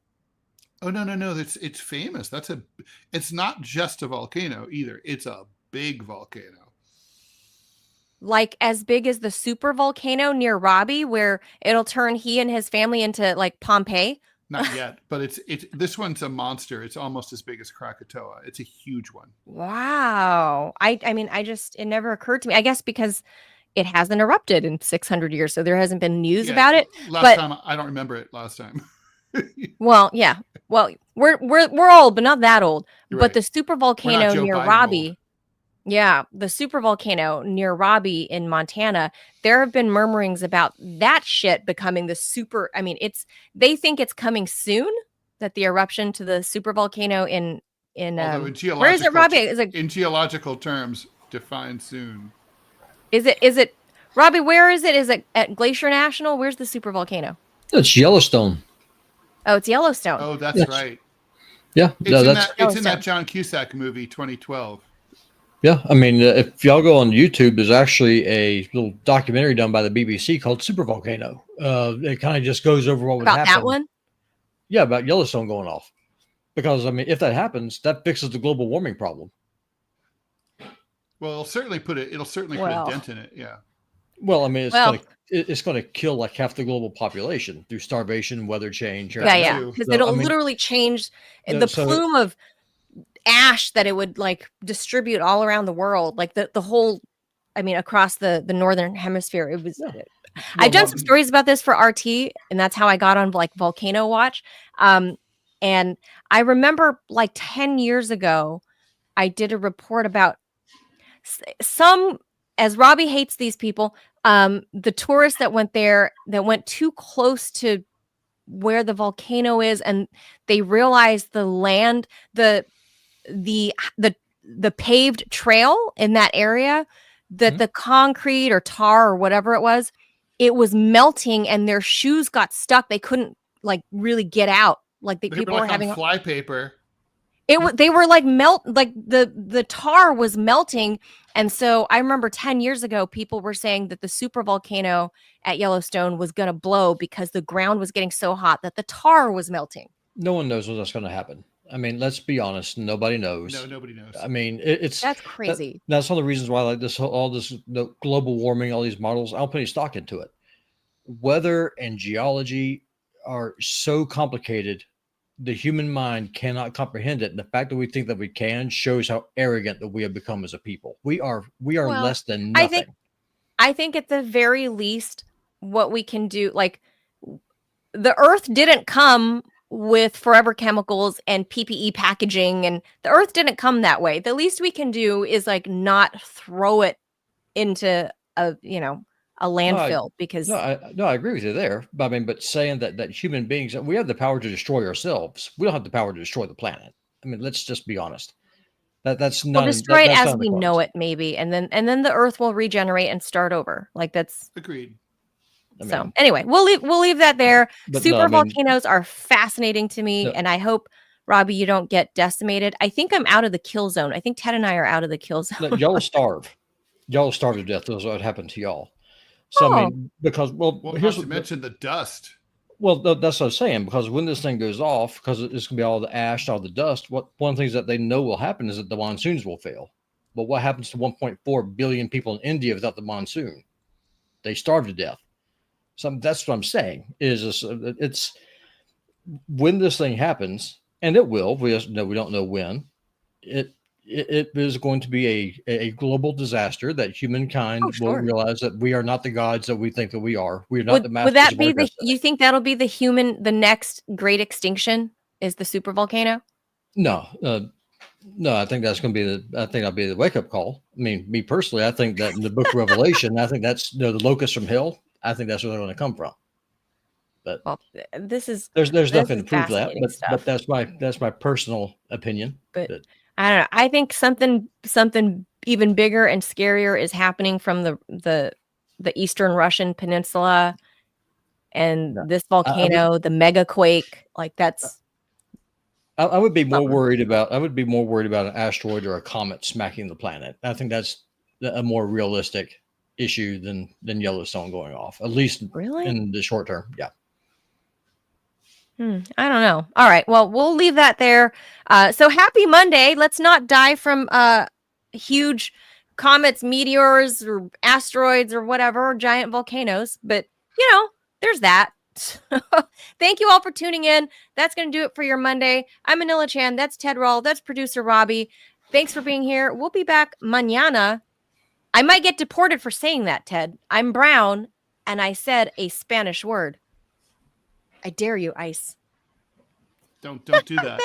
Oh no. It's famous. It's not just a volcano either. It's a big volcano. Like as big as the super volcano near Robbie, where it'll turn he and his family into like Pompeii. Not yet, but this one's a monster. It's almost as big as Krakatoa. It's a huge one. Wow. I mean, it never occurred to me. I guess because it hasn't erupted in 600 years, so there hasn't been news about it. Last time, I don't remember it last time. Well, yeah. Well, we're old, but not that old. Right. But the super volcano near Biden Robbie. old. Yeah, the super volcano near Robbie in Montana, there have been murmurings about that shit becoming the super. I mean, they think it's coming soon, that the eruption to the super volcano in where is it, Robbie? Is it in geological terms defined soon? Is it Robbie? Where is it? Is it at Glacier National? Where's the super volcano? It's Yellowstone. Oh, it's Yellowstone. Oh, that's right. Yeah, it's in that John Cusack movie 2012. Yeah, I mean, if y'all go on YouTube, there's actually a little documentary done by the BBC called Super Volcano. It kind of just goes over what would happen. About that one? Yeah, about Yellowstone going off. Because, I mean, if that happens, that fixes the global warming problem. Well, it'll certainly put a dent in it, yeah. Well, I mean, it's going to kill like half the global population through starvation, weather change. Yeah, because it'll literally change the plume of ash that it would like distribute all around the world, like the whole, I mean, across the northern hemisphere. It was. Yeah. I've done some stories about this for RT, and that's how I got on like Volcano Watch. And I remember like 10 years ago, I did a report about as Robbie hates these people, the tourists that went there that went too close to where the volcano is, and they realized the land, the paved trail in that area, that the concrete or tar or whatever it was melting, and their shoes got stuck. They couldn't like really get out. Like people were having flypaper. They were like the tar was melting. And so I remember 10 years ago, people were saying that the super volcano at Yellowstone was going to blow because the ground was getting so hot that the tar was melting. No one knows what's going to happen. I mean, let's be honest. Nobody knows. No, nobody knows. I mean, that's crazy. That's one of the reasons why, like all this global warming, all these models, I don't put any stock into it. Weather and geology are so complicated, the human mind cannot comprehend it. And the fact that we think that we can shows how arrogant that we have become as a people. We are less than nothing. I think at the very least, what we can do, like the Earth didn't come with forever chemicals and PPE packaging, and the Earth didn't come that way. The least we can do is like not throw it into a landfill. Because I agree with you there. But I mean, but saying that human beings, we have the power to destroy ourselves. We don't have the power to destroy the planet. I mean, let's just be honest. That's not destroy it as we know it, maybe, and then the Earth will regenerate and start over. Like that's agreed. So anyway, we'll leave that there. Super volcanoes are fascinating to me, and I hope, Robbie, you don't get decimated. I think I'm out of the kill zone. I think Ted and I are out of the kill zone. Y'all will starve. Y'all will starve to death. That's what happened to y'all. So I mean, because here's what you mentioned, the dust. Well, that's what I was saying. Because when this thing goes off, because it's going to be all the ash, all the dust. One of the things that they know will happen is that the monsoons will fail. But what happens to 1.4 billion people in India without the monsoon? They starve to death. So that's what I'm saying. when this thing happens, and it will, we don't know when, it is going to be a global disaster that humankind will realize that we are not the gods that we think that we are. We're not the masters. Would that be you think that'll be the next great extinction is the super volcano? No, I think that's going to be that'll be the wake up call. I mean, me personally, I think that in the book of Revelation, I think that's the locusts from hell. I think that's where they're going to come from. But there's nothing to prove that, but that's my personal opinion. But I don't know. I think something even bigger and scarier is happening from the eastern Russian peninsula, and this volcano, the mega quake. Like that's. I would be more worried about. I would be more worried about an asteroid or a comet smacking the planet. I think that's a more realistic issue than Yellowstone going off, at least in the short term. Yeah. I don't know. All right. Well, we'll leave that there. So happy Monday. Let's not die from huge comets, meteors, or asteroids, or whatever, or giant volcanoes. But, there's that. Thank you all for tuning in. That's going to do it for your Monday. I'm Manila Chan. That's Ted Rall. That's producer Robbie. Thanks for being here. We'll be back mañana. I might get deported for saying that, Ted. I'm brown, and I said a Spanish word. I dare you, ICE. Don't do that.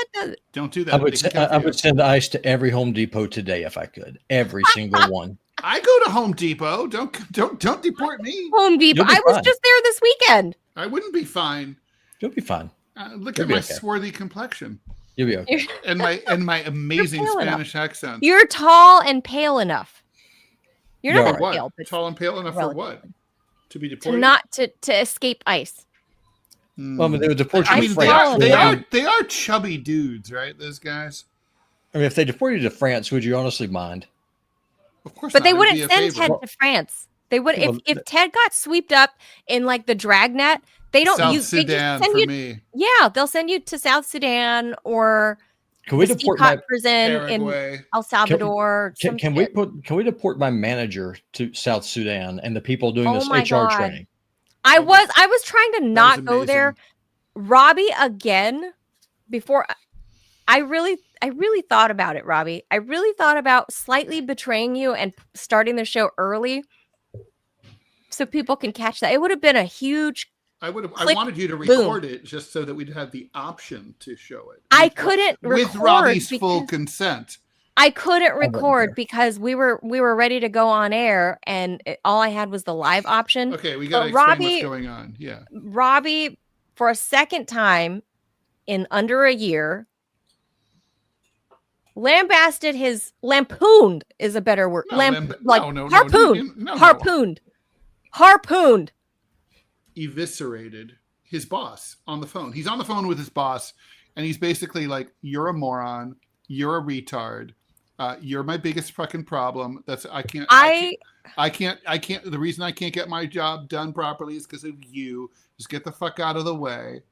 Don't do that. I would send ICE to every Home Depot today if I could. Every single one. I go to Home Depot. Don't deport me. Home Depot. I was just there this weekend. I wouldn't be fine. You'll be fine. Look at my swarthy complexion. You'll be okay. And my amazing Spanish accent. You're tall and pale enough. You're not what? pale, but tall and pale enough for what? To be deported? To escape ICE. Well, I mean, they would deport you to France. They are chubby dudes, right? Those guys. I mean, if they deport you to France, would you honestly mind? Of course, but they wouldn't send Ted to France. They would if Ted got swept up in like the dragnet. They don't South Sudan they for me. Yeah, they'll send you to South Sudan or can we deport my prison in El Salvador? Can we deport my manager to South Sudan and the people doing this HR training? I was trying to not go there. Robbie, again, before I really thought about it, Robbie. I really thought about slightly betraying you and starting the show early so people can catch that. It would have been a huge I wanted you to record it just so that we'd have the option to show it. I couldn't record with Robbie's full consent. I couldn't record because we were ready to go on air, and all I had was the live option. Okay, we got to explain what's going on. Yeah, Robbie, for a second time in under a year, lampooned is a better word. Harpooned. Eviscerated his boss on the phone. He's on the phone with his boss, and he's basically like, "You're a moron. You're a retard. You're my biggest fucking problem. I can't. The reason I can't get my job done properly is because of you. Just get the fuck out of the way."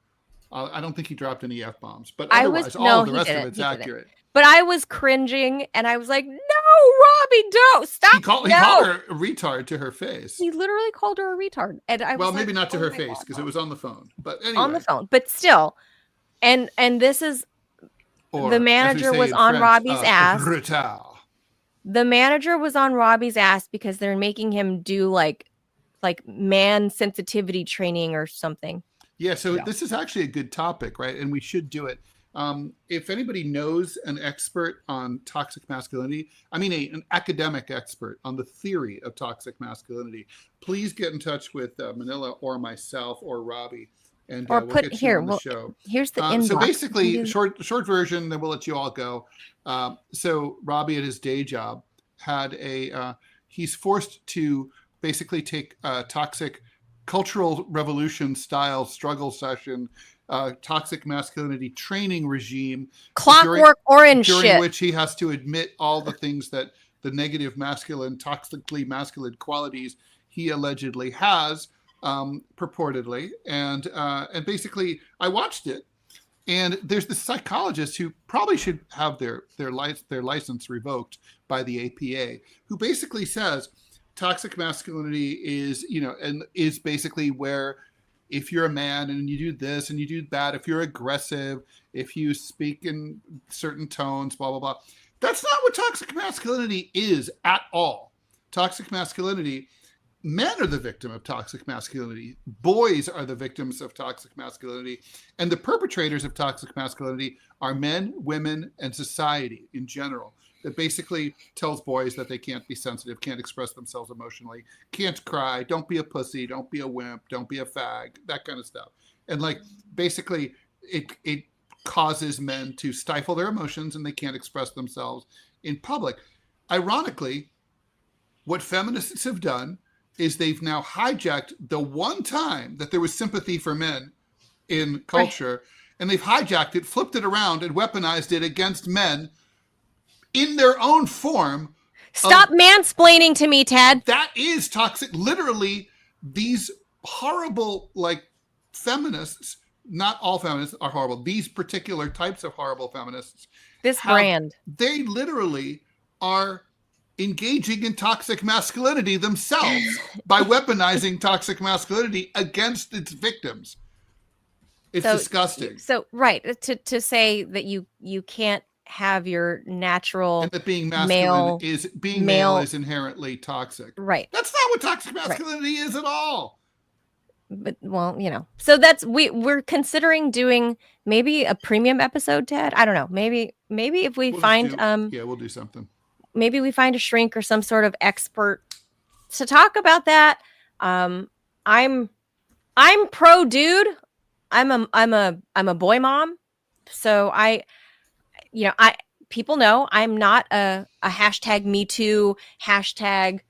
I don't think he dropped any F-bombs, but otherwise, all of the rest of it's accurate. But I was cringing, and I was like, "No, Robbie, don't stop!" He called her a retard to her face. He literally called her a retard, and I was maybe not to her face because it was on the phone. But anyway, on the phone, but still, and this is the manager was on Robbie's ass. Retard. The manager was on Robbie's ass because they're making him do like man sensitivity training or something. Yeah, so this is actually a good topic, right? And we should do it. If anybody knows an expert on toxic masculinity, I mean an academic expert on the theory of toxic masculinity, please get in touch with Manila or myself or Robbie, and we'll get you on the show. Here's the inbox. So basically, short version, then we'll let you all go. So Robbie at his day job had he's forced to basically take toxic cultural revolution style struggle session, toxic masculinity training regime, Clockwork Orange during shit, which he has to admit all the things that the negative masculine, toxically masculine qualities he allegedly has, purportedly, and basically I watched it, and there's this psychologist who probably should have their license revoked by the APA, who basically says toxic masculinity is basically where if you're a man and you do this and you do that, if you're aggressive, if you speak in certain tones, blah, blah, blah. That's not what toxic masculinity is at all. Toxic masculinity, men are the victim of toxic masculinity. Boys are the victims of toxic masculinity. And the perpetrators of toxic masculinity are men, women, and society in general. That basically tells boys that they can't be sensitive, can't express themselves emotionally, can't cry, don't be a pussy, don't be a wimp, don't be a fag, that kind of stuff. And like basically it causes men to stifle their emotions and they can't express themselves in public. Ironically, what feminists have done is they've now hijacked the one time that there was sympathy for men in culture, and they've hijacked it, flipped it around, and weaponized it against men in their own form. Stop mansplaining to me, Ted. That is toxic. Literally, these horrible, like, feminists, not all feminists are horrible. These particular types of horrible feminists. Brand. They literally are engaging in toxic masculinity themselves by weaponizing toxic masculinity against its victims. It's disgusting. So, right. To say that you can't have your natural and that being masculine male is inherently toxic. Right. That's not what toxic masculinity is at all. But well, so that's we're considering doing maybe a premium episode, Ted. I don't know. Maybe if we find we'll do something. Maybe we find a shrink or some sort of expert to talk about that. I'm pro dude. I'm a boy mom. So people know I'm not a hashtag me too, hashtag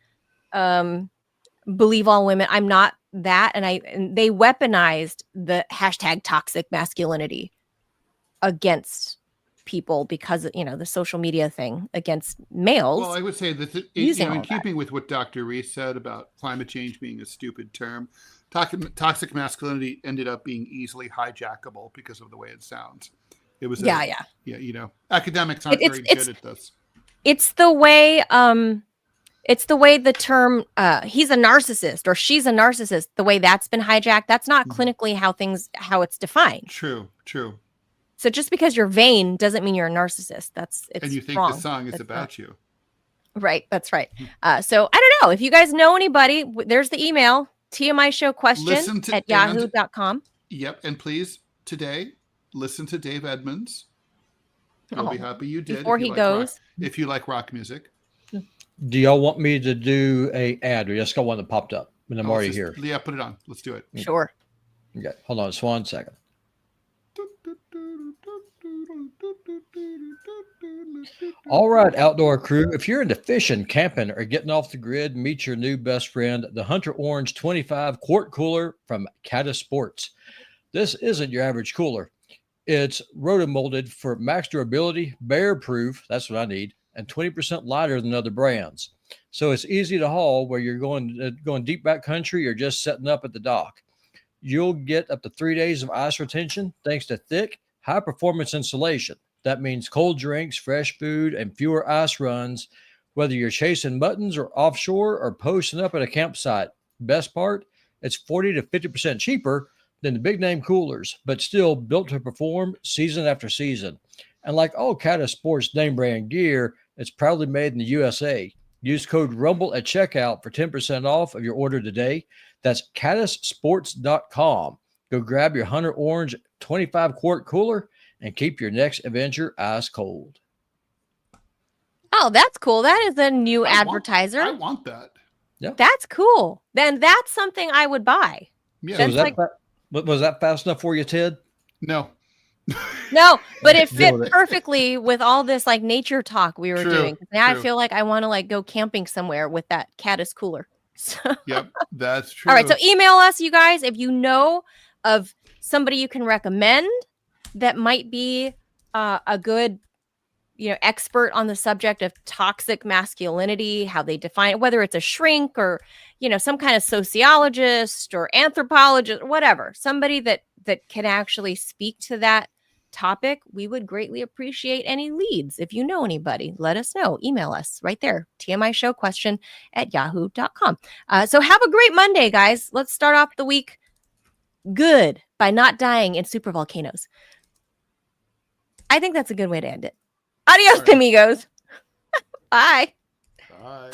believe all women. I'm not that. And they weaponized the hashtag toxic masculinity against people because the social media thing against males. Well, I would say that in keeping with what Dr. Reese said about climate change being a stupid term, toxic masculinity ended up being easily hijackable because of the way it sounds. It was academics aren't very good at this. It's the way the term he's a narcissist or she's a narcissist, the way that's been hijacked. That's not clinically how it's defined. True. So just because you're vain doesn't mean you're a narcissist. And you think wrong. the song is about you. Right. That's right. So I don't know if you guys know anybody, there's the email, TMI Show question at yahoo.com. Yep. And please today, listen to Dave Edmonds. I'll be happy you did. Before he goes. If you like rock music. Do y'all want me to do a ad or just got one that popped up when I'm already here? Yeah, put it on. Let's do it. Sure. Okay. Hold on just 1 second. All right, outdoor crew. If you're into fishing, camping, or getting off the grid, meet your new best friend, the Hunter Orange 25 quart cooler from Caddis Sports. This isn't your average cooler. It's rotomolded for max durability, bear proof, that's what I need, and 20% lighter than other brands. So it's easy to haul where you're going deep backcountry or just setting up at the dock. You'll get up to 3 days of ice retention thanks to thick, high-performance insulation. That means cold drinks, fresh food, and fewer ice runs, whether you're chasing muttons or offshore or posting up at a campsite. Best part, it's 40 to 50% cheaper than the big-name coolers, but still built to perform season after season. And like all Caddis Sports name-brand gear, it's proudly made in the USA. Use code RUMBLE at checkout for 10% off of your order today. That's caddissports.com. Go grab your Hunter Orange 25-quart cooler and keep your next adventure ice cold. Oh, that's cool. That is a new advertiser. I want that. Yeah. That's cool. Then that's something I would buy. Yeah. Was that fast enough for you, Ted? No. No, but it fit perfectly with all this like nature talk we were doing. Now I feel like I want to like go camping somewhere with that Caddis cooler. So. Yep, that's true. All right, so email us, you guys, if you know of somebody you can recommend that might be a good, expert on the subject of toxic masculinity, how they define it, whether it's a shrink or, some kind of sociologist or anthropologist or whatever, somebody that can actually speak to that topic. We would greatly appreciate any leads. If you know anybody, let us know. Email us right there, TMI Show question at yahoo.com. So have a great Monday, guys. Let's start off the week good by not dying in supervolcanoes. I think that's a good way to end it. Adios, All right. amigos. Bye. Bye.